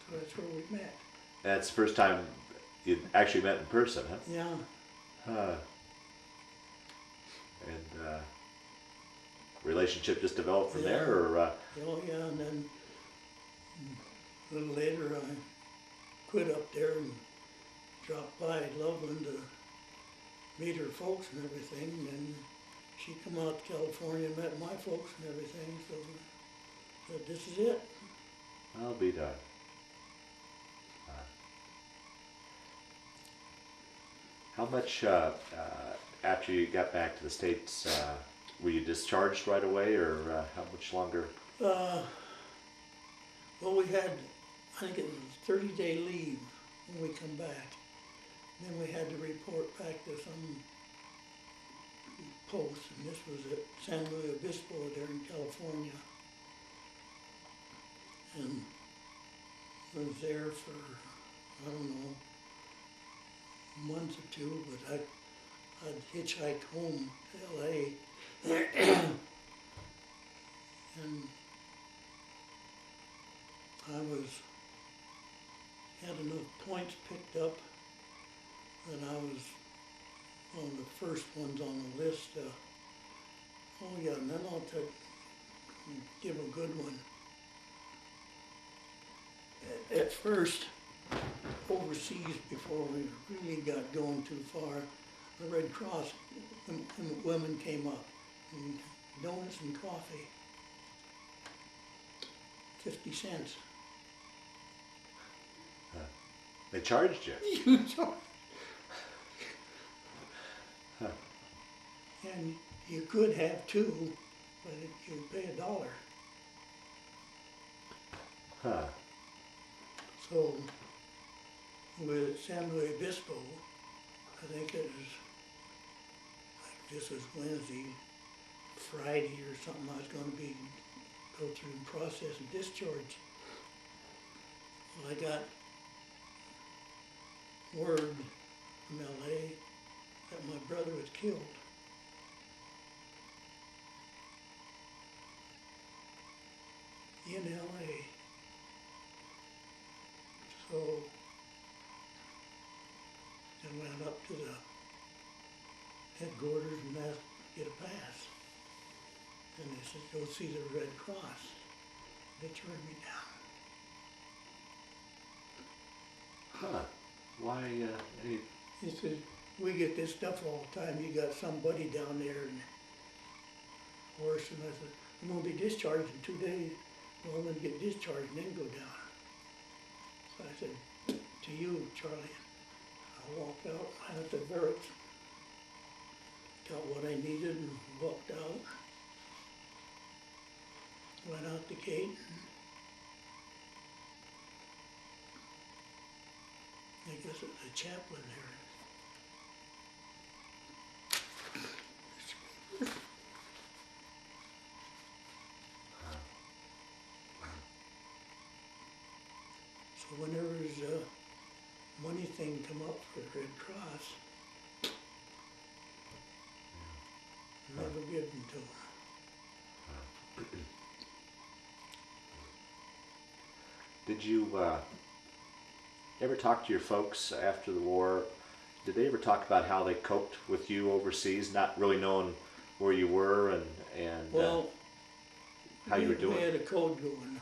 Speaker 2: So that's where we met.
Speaker 1: that's the first time you actually met in person, huh?
Speaker 2: Yeah.
Speaker 1: And relationship just developed from there, or?
Speaker 2: Oh yeah, and then a little later I quit up there and dropped by Loveland to meet her folks and everything, and then she come out to California and met my folks and everything, so this is it.
Speaker 1: I'll be done. How much after you got back to the States, were you discharged right away, or how much longer?
Speaker 2: Well, we had, I think it was 30-day leave when we come back. Then we had to report back to some post, and this was at San Luis Obispo there in California. And I was there for, I don't know, a month or 2, but I'd hitchhike home to LA. And I had enough points picked up that I was one of the first ones on the list. Oh yeah, and then I'll give a good one. At first, over overseas before we really got going too far. The Red Cross and women came up, and donuts and coffee, 50 cents.
Speaker 1: They charged you.
Speaker 2: You charge.
Speaker 1: Huh.
Speaker 2: And you could have two, but you'd pay $1.
Speaker 1: Huh.
Speaker 2: So with San Luis Obispo, I think it was, like this was Wednesday, Friday or something, I was gonna go through the process of discharge. Well, I got word from LA that my brother was killed. In LA. So I went up to the headquarters and asked to get a pass. And they said, go see the Red Cross. They turned me down.
Speaker 1: Huh. Why? Any...
Speaker 2: He said, we get this stuff all the time. You got somebody down there and horse. And I said, I'm gonna be discharged in 2 days. Well, I'm gonna get discharged and then go down. So I said, to you, Charlie. I walked out, went at the barracks, got what I needed and walked out. Went out the gate. And I guess it was a chaplain there. So whenever there's a money thing come up for the Red Cross, never give them to them.
Speaker 1: Did you ever talk to your folks after the war? Did they ever talk about how they coped with you overseas, not really knowing where you were and
Speaker 2: Well,
Speaker 1: how you were doing?
Speaker 2: We had a code going.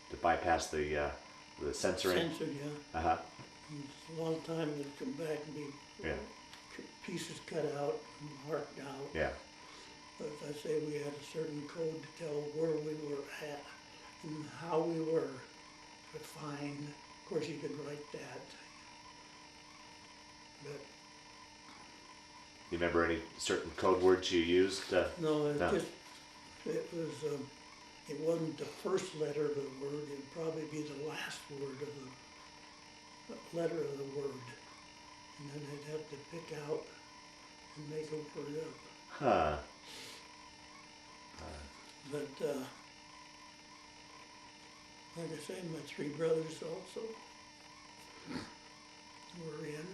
Speaker 1: To bypass the censoring?
Speaker 2: Censored, yeah.
Speaker 1: Uh-huh.
Speaker 2: It's a long time they'd come back and be
Speaker 1: Yeah.
Speaker 2: pieces cut out and marked out.
Speaker 1: Yeah.
Speaker 2: But as I say, we had a certain code to tell where we were at and how we were refined. Of course, you could write that. But
Speaker 1: You remember any certain code words you used?
Speaker 2: no,
Speaker 1: No.
Speaker 2: it wasn't the first letter of the word. It'd probably be the last word of the letter of the word. And then they'd have to pick out and make a word up.
Speaker 1: Huh.
Speaker 2: But, like I say, my three brothers also were in.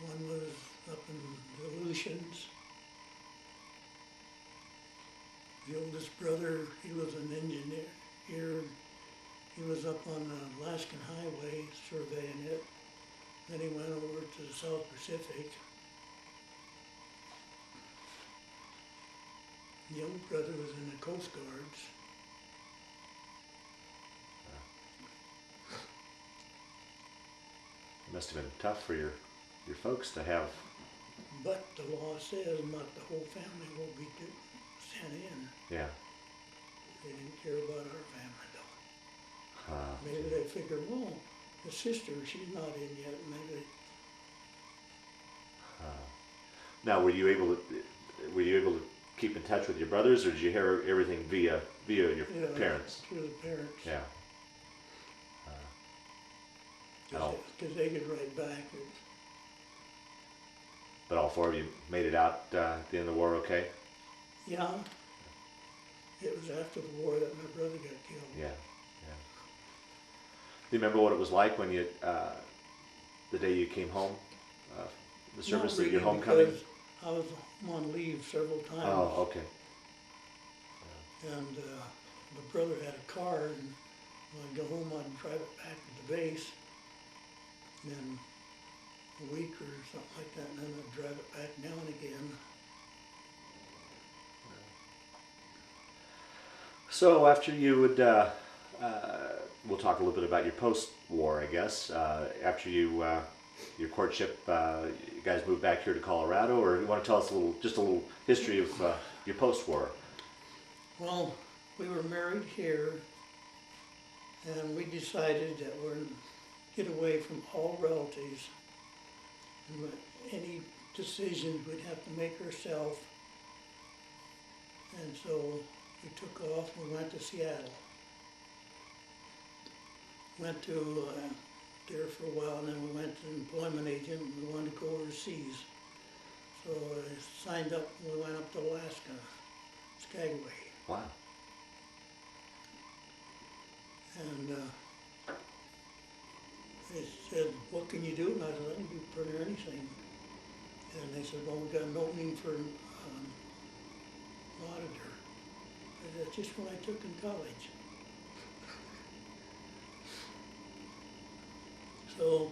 Speaker 2: One was up in the Aleutians. The oldest brother, he was an engineer here. He was up on the Alaskan Highway surveying it. Then he went over to the South Pacific. The young brother was in the Coast Guards.
Speaker 1: It must have been tough for your folks to have.
Speaker 2: But the law says not the whole family will be sent in.
Speaker 1: Yeah.
Speaker 2: They didn't care about our family though.
Speaker 1: Huh.
Speaker 2: Maybe they figured, well, the sister, she's not in yet. Maybe.
Speaker 1: Now, were you able to keep in touch with your brothers, or did you hear everything via your parents?
Speaker 2: Through the parents.
Speaker 1: Yeah. Oh.
Speaker 2: Because they could write back.
Speaker 1: But all four of you made it out at the end of the war, okay?
Speaker 2: Yeah. It was after the war that my brother got killed.
Speaker 1: Yeah. Yeah. Do you remember what it was like when you, the day you came home, the service,
Speaker 2: Not really,
Speaker 1: your homecoming?
Speaker 2: because I was on leave several times.
Speaker 1: Oh, okay.
Speaker 2: And my brother had a car, and when I'd go home, I'd drive it back to the base. And then a week or something like that, and then I'd drive it back down again.
Speaker 1: So after you would we'll talk a little bit about your post-war, I guess. After your courtship, you guys moved back here to Colorado, or you want to tell us just a little history of your post-war?
Speaker 2: Well, we were married here, and we decided that we're gonna get away from all relatives. And any decisions we'd have to make ourselves. And so we took off, we went to Seattle. Went to there for a while, and then we went to an employment agent, and we wanted to go overseas. So I signed up, and we went up to Alaska, Skagway.
Speaker 1: Wow.
Speaker 2: And they said, what can you do? And I said, I can do pretty much anything. And they said, well, we got an opening for an auditor. I said, that's just what I took in college. So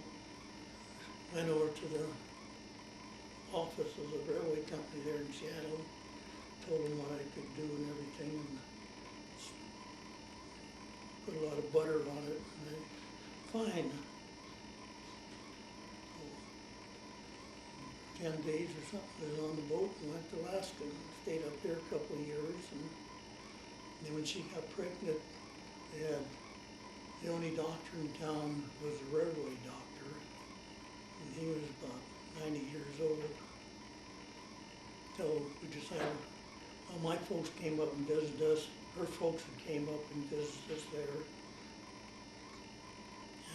Speaker 2: went over to the office of the railway company there in Seattle, told them what I could do and everything, and put a lot of butter on it, and they, fine. 10 days or something, I was on the boat and went to Alaska and stayed up there a couple of years, and then when she got pregnant, they had, the only doctor in town was a railway doctor, and he was about 90 years old. So we decided, well, my folks came up and visited us, her folks came up and visited us there.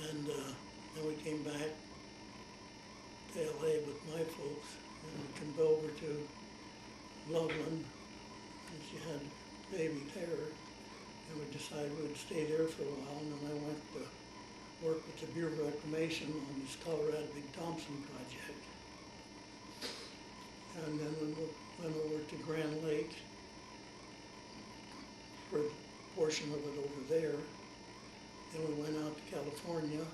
Speaker 2: And then we came back to LA with my folks, and we came over to Loveland, and she had a baby there. And we decided we'd stay there for a while, and then I went to work with the Bureau of Reclamation on this Colorado Big Thompson project. And then we went over to Grand Lake for a portion of it over there. Then we went out to California.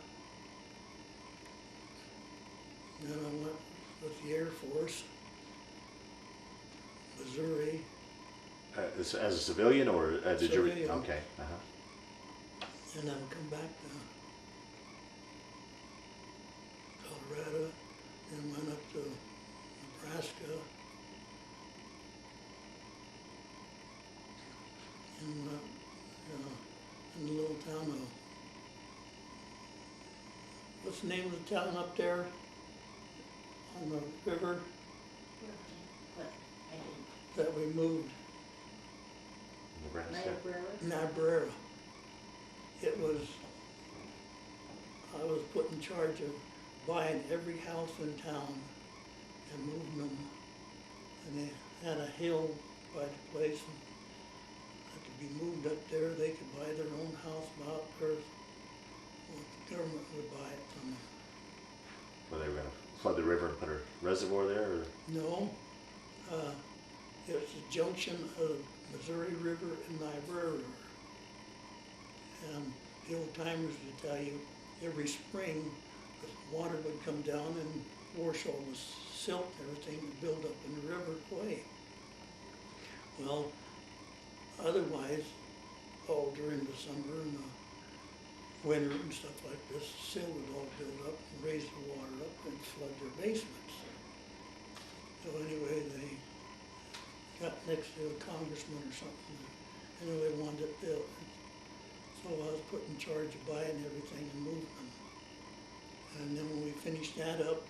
Speaker 2: Then I went with the Air Force, Missouri.
Speaker 1: As a civilian, or did you?
Speaker 2: Civilian.
Speaker 1: Okay.
Speaker 2: And then come back to Colorado, and went up to Nebraska, and in the little town of, what's the name of the town up there on the river that we moved?
Speaker 1: Nebraska.
Speaker 2: Niobrara. It was, I was put in charge of buying every house in town and moving them. And they had a hill by the place, and had to be moved up there. They could buy their own house about there. Well, the government would buy it from them.
Speaker 1: Well, they were going to flood the river and put a reservoir there, or?
Speaker 2: No, it was a junction of Missouri River and Niobrara River. And the old timers would tell you, every spring, the water would come down and wash all the silt and everything and build up in the river way. Well, otherwise, all during the summer and the winter and stuff like this, silt would all build up and raise the water up and flood their basements. So anyway, they got next to a congressman or something, and they wanted it built. So I was put in charge of buying everything and moving them. And then when we finished that up,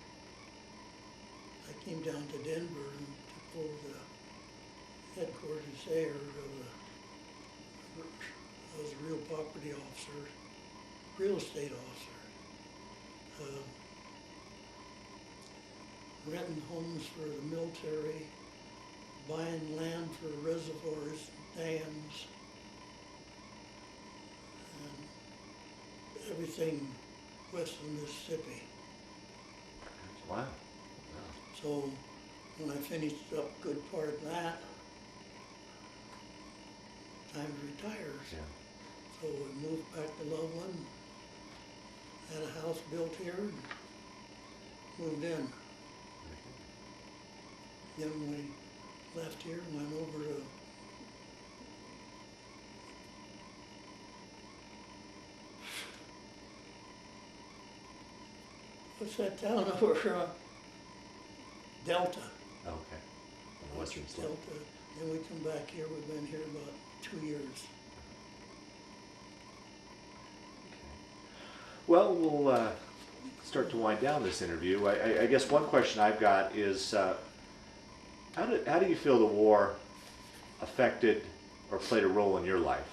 Speaker 2: I came down to Denver and took over the headquarters there I was a real property officer, real estate officer. Renting homes for the military, buying land for reservoirs, dams, and everything west of Mississippi.
Speaker 1: Wow.
Speaker 2: So when I finished up a good part of that, time to retire.
Speaker 1: Yeah.
Speaker 2: So we moved back to Loveland, had a house built here, and moved in. Then we left here and went over to what's that town over, Delta.
Speaker 1: Okay. On the western slope.
Speaker 2: Delta. Then we come back here, we've been here about 2 years.
Speaker 1: Well, we'll start to wind down this interview. I guess one question I've got is, how do you feel the war affected or played a role in your life,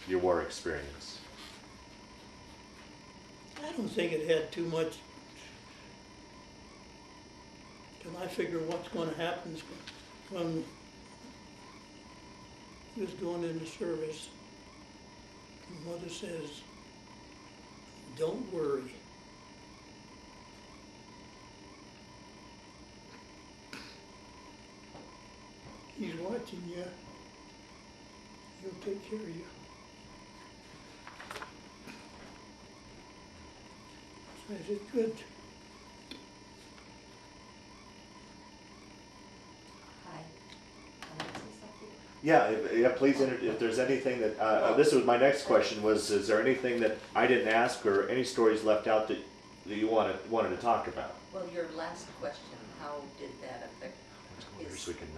Speaker 1: your war experience?
Speaker 2: I don't think it had too much, because I figure what's going to happen is when he was going into service, Mother says, don't worry. He's watching you. He'll take care of you. So I said, good.
Speaker 3: Hi. Can I say something?
Speaker 1: Yeah, please, if there's anything that, this was my next question, was, is there anything that I didn't ask or any stories left out that you wanted to talk about?
Speaker 3: Well, your last question, how did that affect?
Speaker 1: Here so we can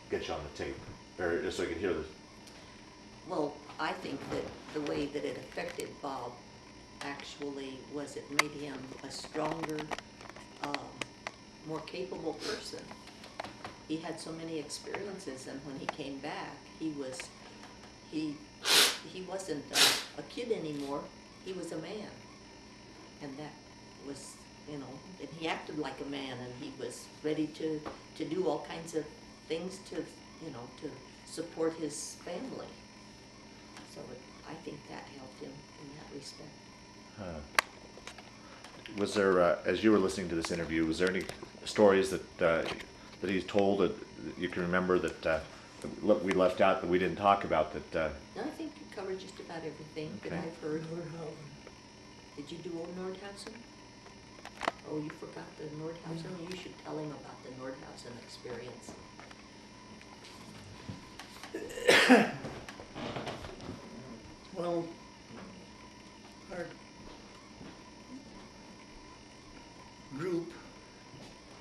Speaker 1: get you on the tape, or just so I can hear this.
Speaker 3: Well, I think that the way that it affected Bob actually was it made him a stronger, more capable person. He had so many experiences, and when he came back, he wasn't a kid anymore. He was a man, and that was, you know, and he acted like a man, and he was ready to do all kinds of things to, you know, to support his family. So I think that helped him in that respect.
Speaker 1: Was there, as you were listening to this interview, was there any stories that he's told that you can remember that we left out that we didn't talk about that?
Speaker 3: No, I think you covered just about everything that
Speaker 1: Okay.
Speaker 3: I've heard.
Speaker 2: Nordhausen.
Speaker 3: Did you do old Nordhausen? Oh, you forgot the Nordhausen? You should tell him about the Nordhausen experience.
Speaker 2: Well, our group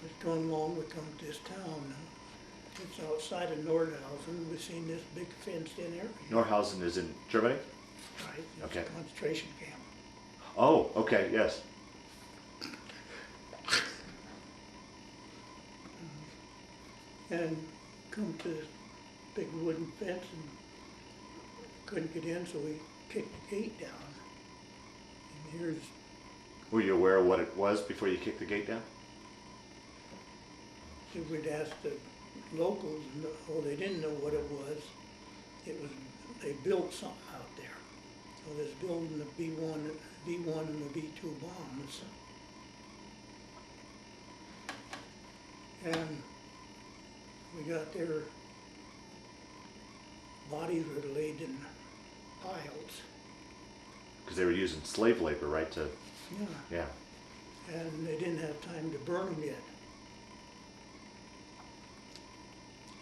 Speaker 2: was going along, we come to this town. It's outside of Nordhausen. We've seen this big fenced-in area.
Speaker 1: Nordhausen is in Germany?
Speaker 2: Right, it's
Speaker 1: Okay.
Speaker 2: a concentration camp.
Speaker 1: Oh, okay, yes.
Speaker 2: And come to this big wooden fence and couldn't get in, so we kicked the gate down. And here's,
Speaker 1: Were you aware of what it was before you kicked the gate down?
Speaker 2: so we'd asked the locals, and oh, they didn't know what it was. It was, they built something out there. So this building the V1 and the V2 bombs. And we got there, bodies were laid in piles.
Speaker 1: Because they were using slave labor, right, to,
Speaker 2: Yeah.
Speaker 1: yeah.
Speaker 2: And they didn't have time to burn them yet.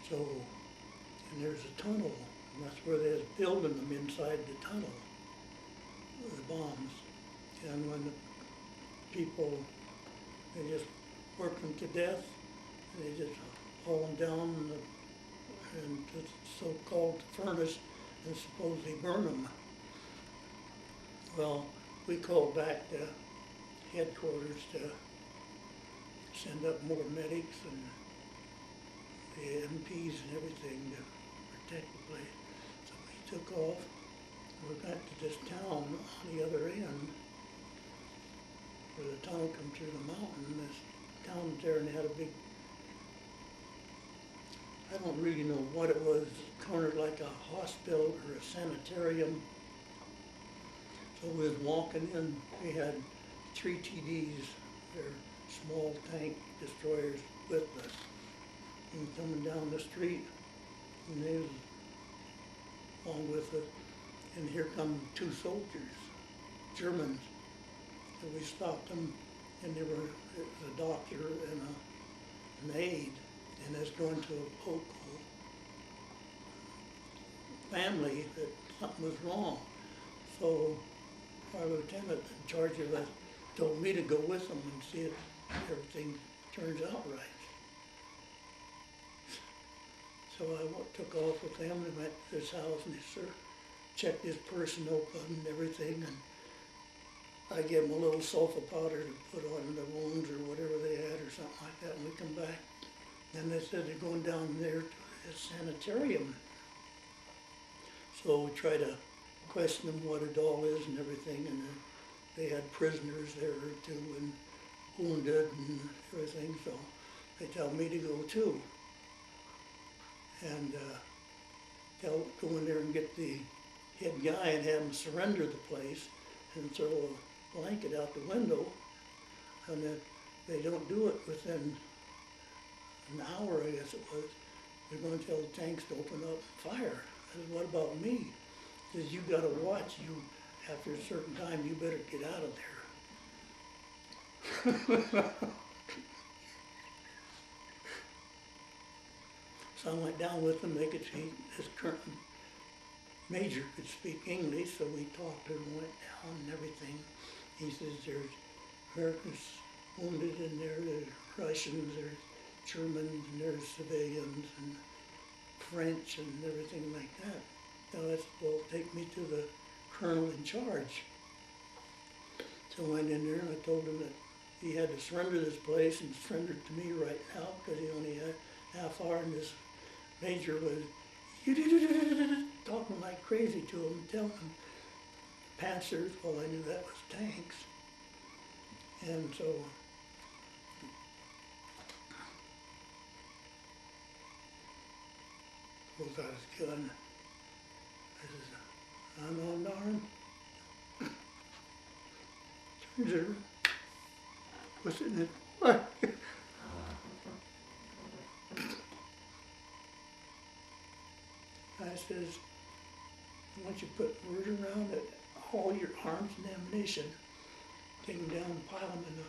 Speaker 2: So, and there's a tunnel, and that's where they was building them inside the tunnel, the bombs. And when the people, they just worked them to death, and they just haul them down and the so-called furnace and supposedly burn them. Well, we called back to headquarters to send up more medics and the MPs and everything to protect the place. So we took off. We got to this town on the other end where the tunnel come through the mountain. This town there, and they had a big, I don't really know what it was, cornered like a hospital or a sanitarium. So we was walking in, we had 3 TDs, they're small tank destroyers with us. And coming down the street, and they was along with us, and here come 2 soldiers, Germans. So we stopped them, and it was a doctor and an aide, and it's going to a local family that something was wrong. So our lieutenant in charge of the told me to go with them and see if everything turns out right. So I took off with them and went to his house and they checked his person open and everything, and I gave him a little sulfa powder to put on the wounds or whatever they had or something like that, and we come back. And they said they're going down there to his sanitarium. So we try to question them what it all is and everything, and they had prisoners there too and wounded and everything, so they tell me to go too. And go in there and get the head guy and have him surrender the place and throw a blanket out the window. And if they don't do it within an hour, I guess it was, they're going to tell the tanks to open up and fire. I said, what about me? He says, you got to watch. You, after a certain time, you better get out of there. So I went down with them. They could speak, this current major could speak English, so we talked and went down and everything. He says there's Americans wounded in there, there's Russians, there's Germans, and there's civilians, and French, and everything like that. So I said, well, take me to the colonel in charge. So I went in there and I told him that he had to surrender this place and surrender it to me right now because he only had half hour, and this major was talking like crazy to him, telling him Panzers. Well, I knew that was tanks. And so pulls out his gun. I says, I'm on arm. Turns it around. Puts it in it. I says, once you put word around it, all your arms and ammunition, take them down and pile them in the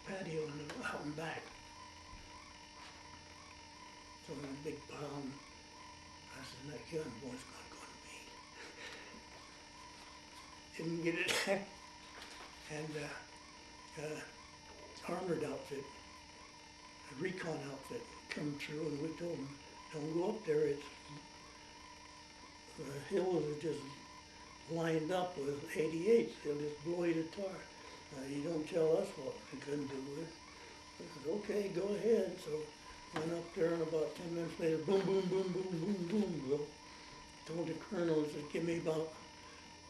Speaker 2: patio and out and back. So in a big pile, and I said, that gun boy's gonna go to me. Didn't get it. And armored outfit, a recon outfit come through, and we told them, don't go up there, it's the hills are just lined up with 88s, they'll just blow you to tar. You don't tell us what we couldn't do with it. I said, okay, go ahead. So went up there, and about 10 minutes later, boom, boom, boom, boom, boom, boom. So told the colonel, said, give me about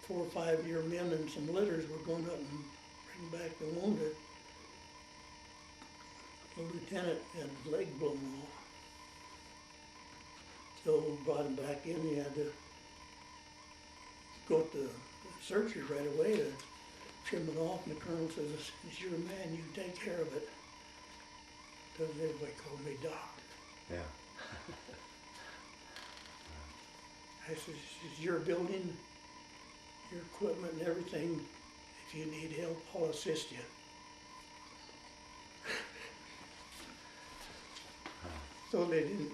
Speaker 2: 4 or 5 year men and some litters. We're going up and bring back the wounded. The lieutenant had his leg blown off. So we brought him back in. He had to go to the surgery right away to trim it off, and the colonel says, it's your man, you take care of it. Because everybody called me Doc.
Speaker 1: Yeah.
Speaker 2: I said, it's your building, your equipment and everything. If you need help, I'll assist you. So they didn't,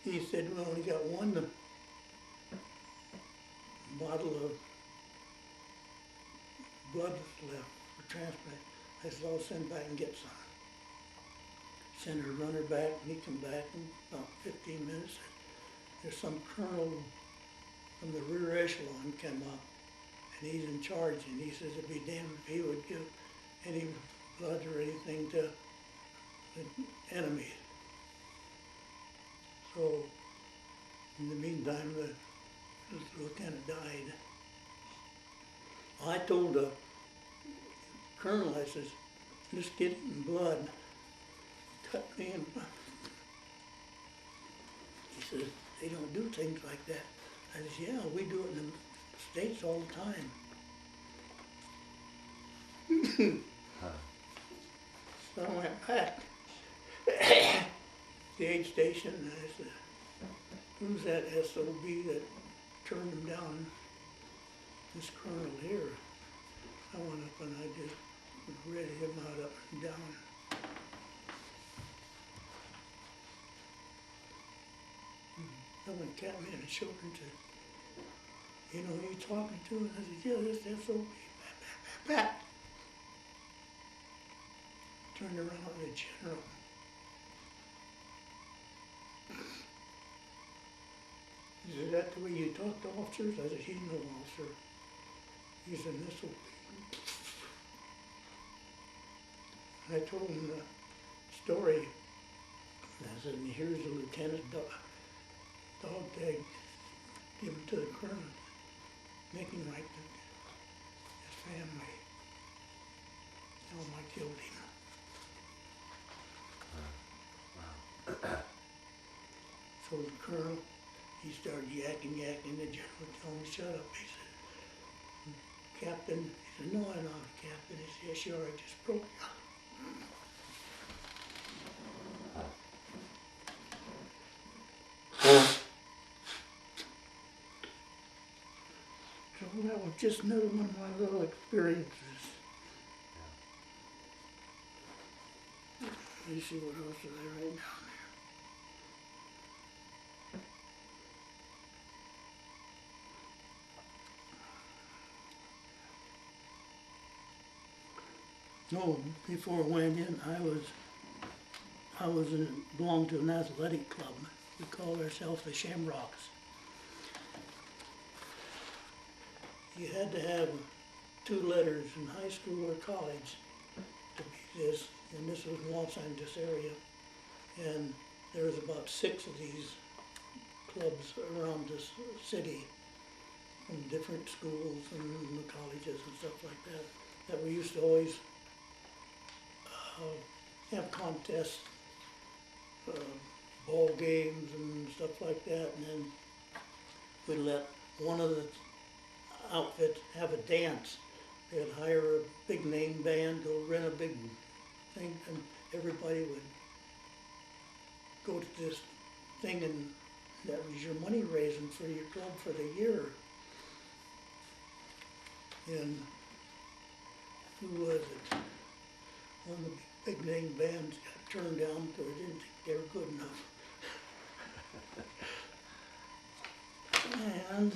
Speaker 2: he said, we only got one bottle of blood left for transplant. I said, I'll send back and get some. Send her runner back, and he come back in about 15 minutes. There's some colonel from the rear echelon came up, and he's in charge, and he says it'd be damned if he would give any blood or anything to the enemy. So, in the meantime, the lieutenant died. I told the colonel, I says, just get in blood, cut me in. He says, they don't do things like that. I says, yeah, we do it in the States all the time. So I went back to the aid station, and I said, who's that SOB that turned him down? This colonel here. I went up and I just read him out up and down. Someone tapped me on the shoulder and said, you know who you talking to? And I said, yeah, this SOB. Pat. turned around to the general. He said, "That the way you talk to officers?" I said, "He's no officer." He said, "This will be." I told him the story. And I said, "And here's the lieutenant dog tag given to the colonel, making right to his family. Tell him I killed him." So the colonel, he started yakking. The general told him, "Shut up." He said, "Captain," he said, "No, I'm not a captain." He said, "Yes, you are. I just broke you." So that was just another one of my little experiences. Let me see what else did I write down there. No, before I went in, belonged to an athletic club. We called ourselves the Shamrocks. You had to have 2 letters in high school or college to be this, and this was in Los Angeles area. And there was about 6 of these clubs around this city, from different schools and the colleges and stuff like that, that we used to always have contests, ball games and stuff like that, and then we'd let one of the outfits have a dance. They'd hire a big name band, go rent a big thing, and everybody would go to this thing, and that was your money raising for your club for the year. And who was it? One of the big name bands got turned down because they didn't think they were good enough. And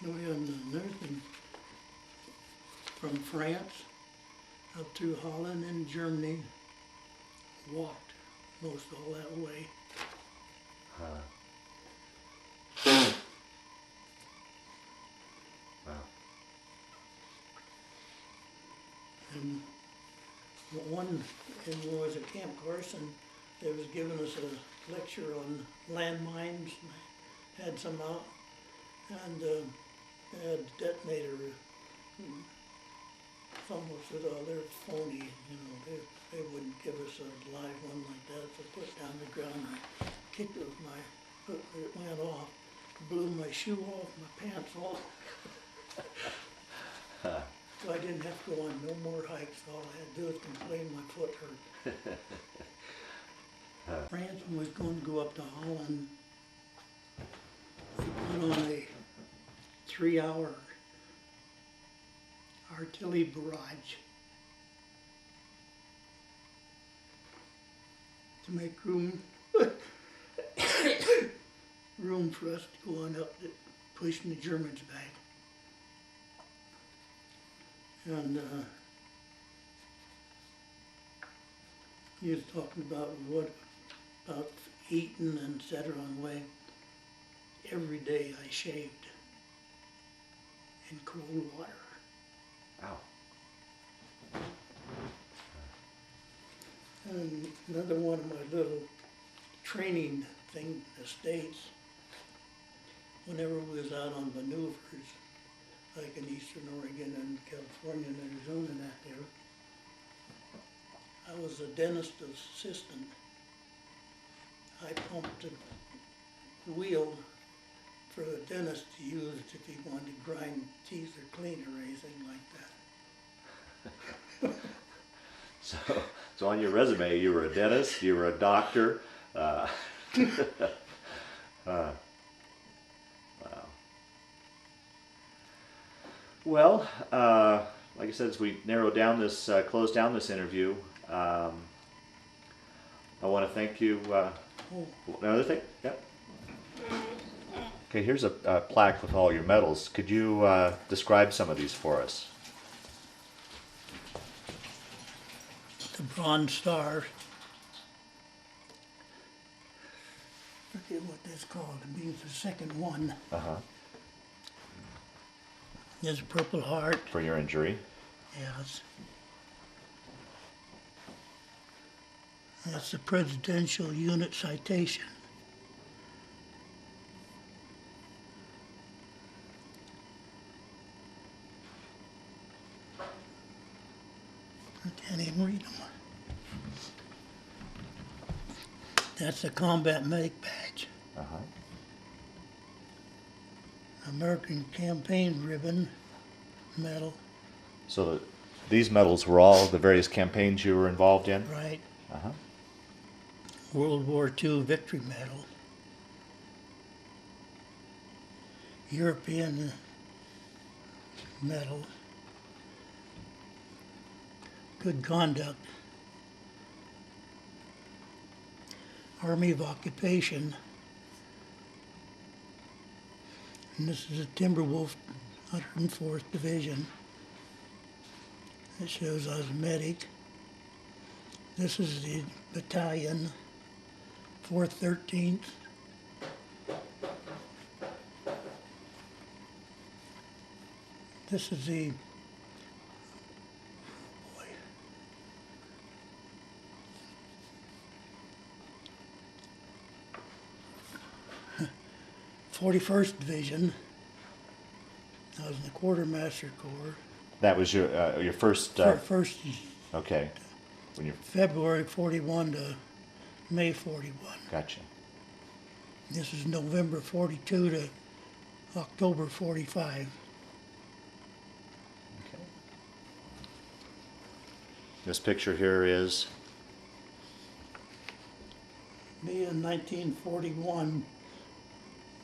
Speaker 2: we had another thing from France up through Holland and Germany, walked most all that way.
Speaker 1: Wow.
Speaker 2: And one, and when I was at Camp Carson, they was giving us a lecture on landmines, and I had some out, and they had detonator. Some said, "Oh, they're phony, you know, they wouldn't give us a live one like that." So I put it down the ground, I kicked it with my foot, it went off, blew my shoe off, my pants off. So I didn't have to go on no more hikes. All I had to do was complain my foot hurt. France was going to go up to Holland. We put on a 3-hour artillery barrage to make room for us to go on up, pushing the Germans back. And he was talking about about eating and et cetera on the way. Every day I shaved in cold water.
Speaker 1: Ow.
Speaker 2: And another one of my little training thing in the States, whenever we was out on maneuvers, like in Eastern Oregon and California and Arizona and that there, I was a dentist assistant. I pumped the wheel for the dentist to use if he wanted to grind teeth or clean or anything like that.
Speaker 1: So on your resume, you were a dentist, you were a doctor. Wow. Well, like I said, as we narrow down this, close down this interview, I want to thank you. Another thing? Yep. Okay, here's a plaque with all your medals. Could you describe some of these for us?
Speaker 2: The Bronze Star. Forget what that's called. It means the second one.
Speaker 1: Uh-huh.
Speaker 2: There's Purple Heart.
Speaker 1: For your injury.
Speaker 2: Yes. That's the Presidential Unit Citation. I can't even read them. That's the Combat Medic Badge.
Speaker 1: Uh-huh.
Speaker 2: American Campaign Ribbon Medal,
Speaker 1: So these medals were all the various campaigns you were involved in?
Speaker 2: right?
Speaker 1: Uh-huh.
Speaker 2: World War II Victory Medal. European Medal. Good Conduct. Army of Occupation. And this is the Timberwolf 104th Division. It shows I was a medic. This is the battalion, 4th, 13th. This is the, boy, 41st Division. I was in the Quartermaster Corps.
Speaker 1: That was your first.
Speaker 2: First
Speaker 1: Okay. When you
Speaker 2: February 41 to May 41.
Speaker 1: gotcha.
Speaker 2: This is November 42 to October 45.
Speaker 1: Okay. This picture here is.
Speaker 2: Me in 1941,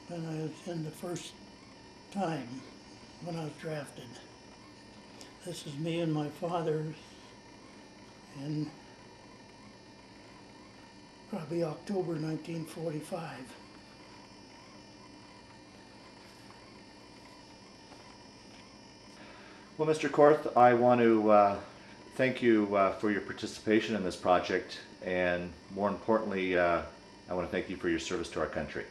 Speaker 2: when I was in the first time when I was drafted. This is me and my father in probably October 1945.
Speaker 1: Well, Mr. Korth, I want to thank you for your participation in this project, and more importantly, I want to thank you for your service to our country.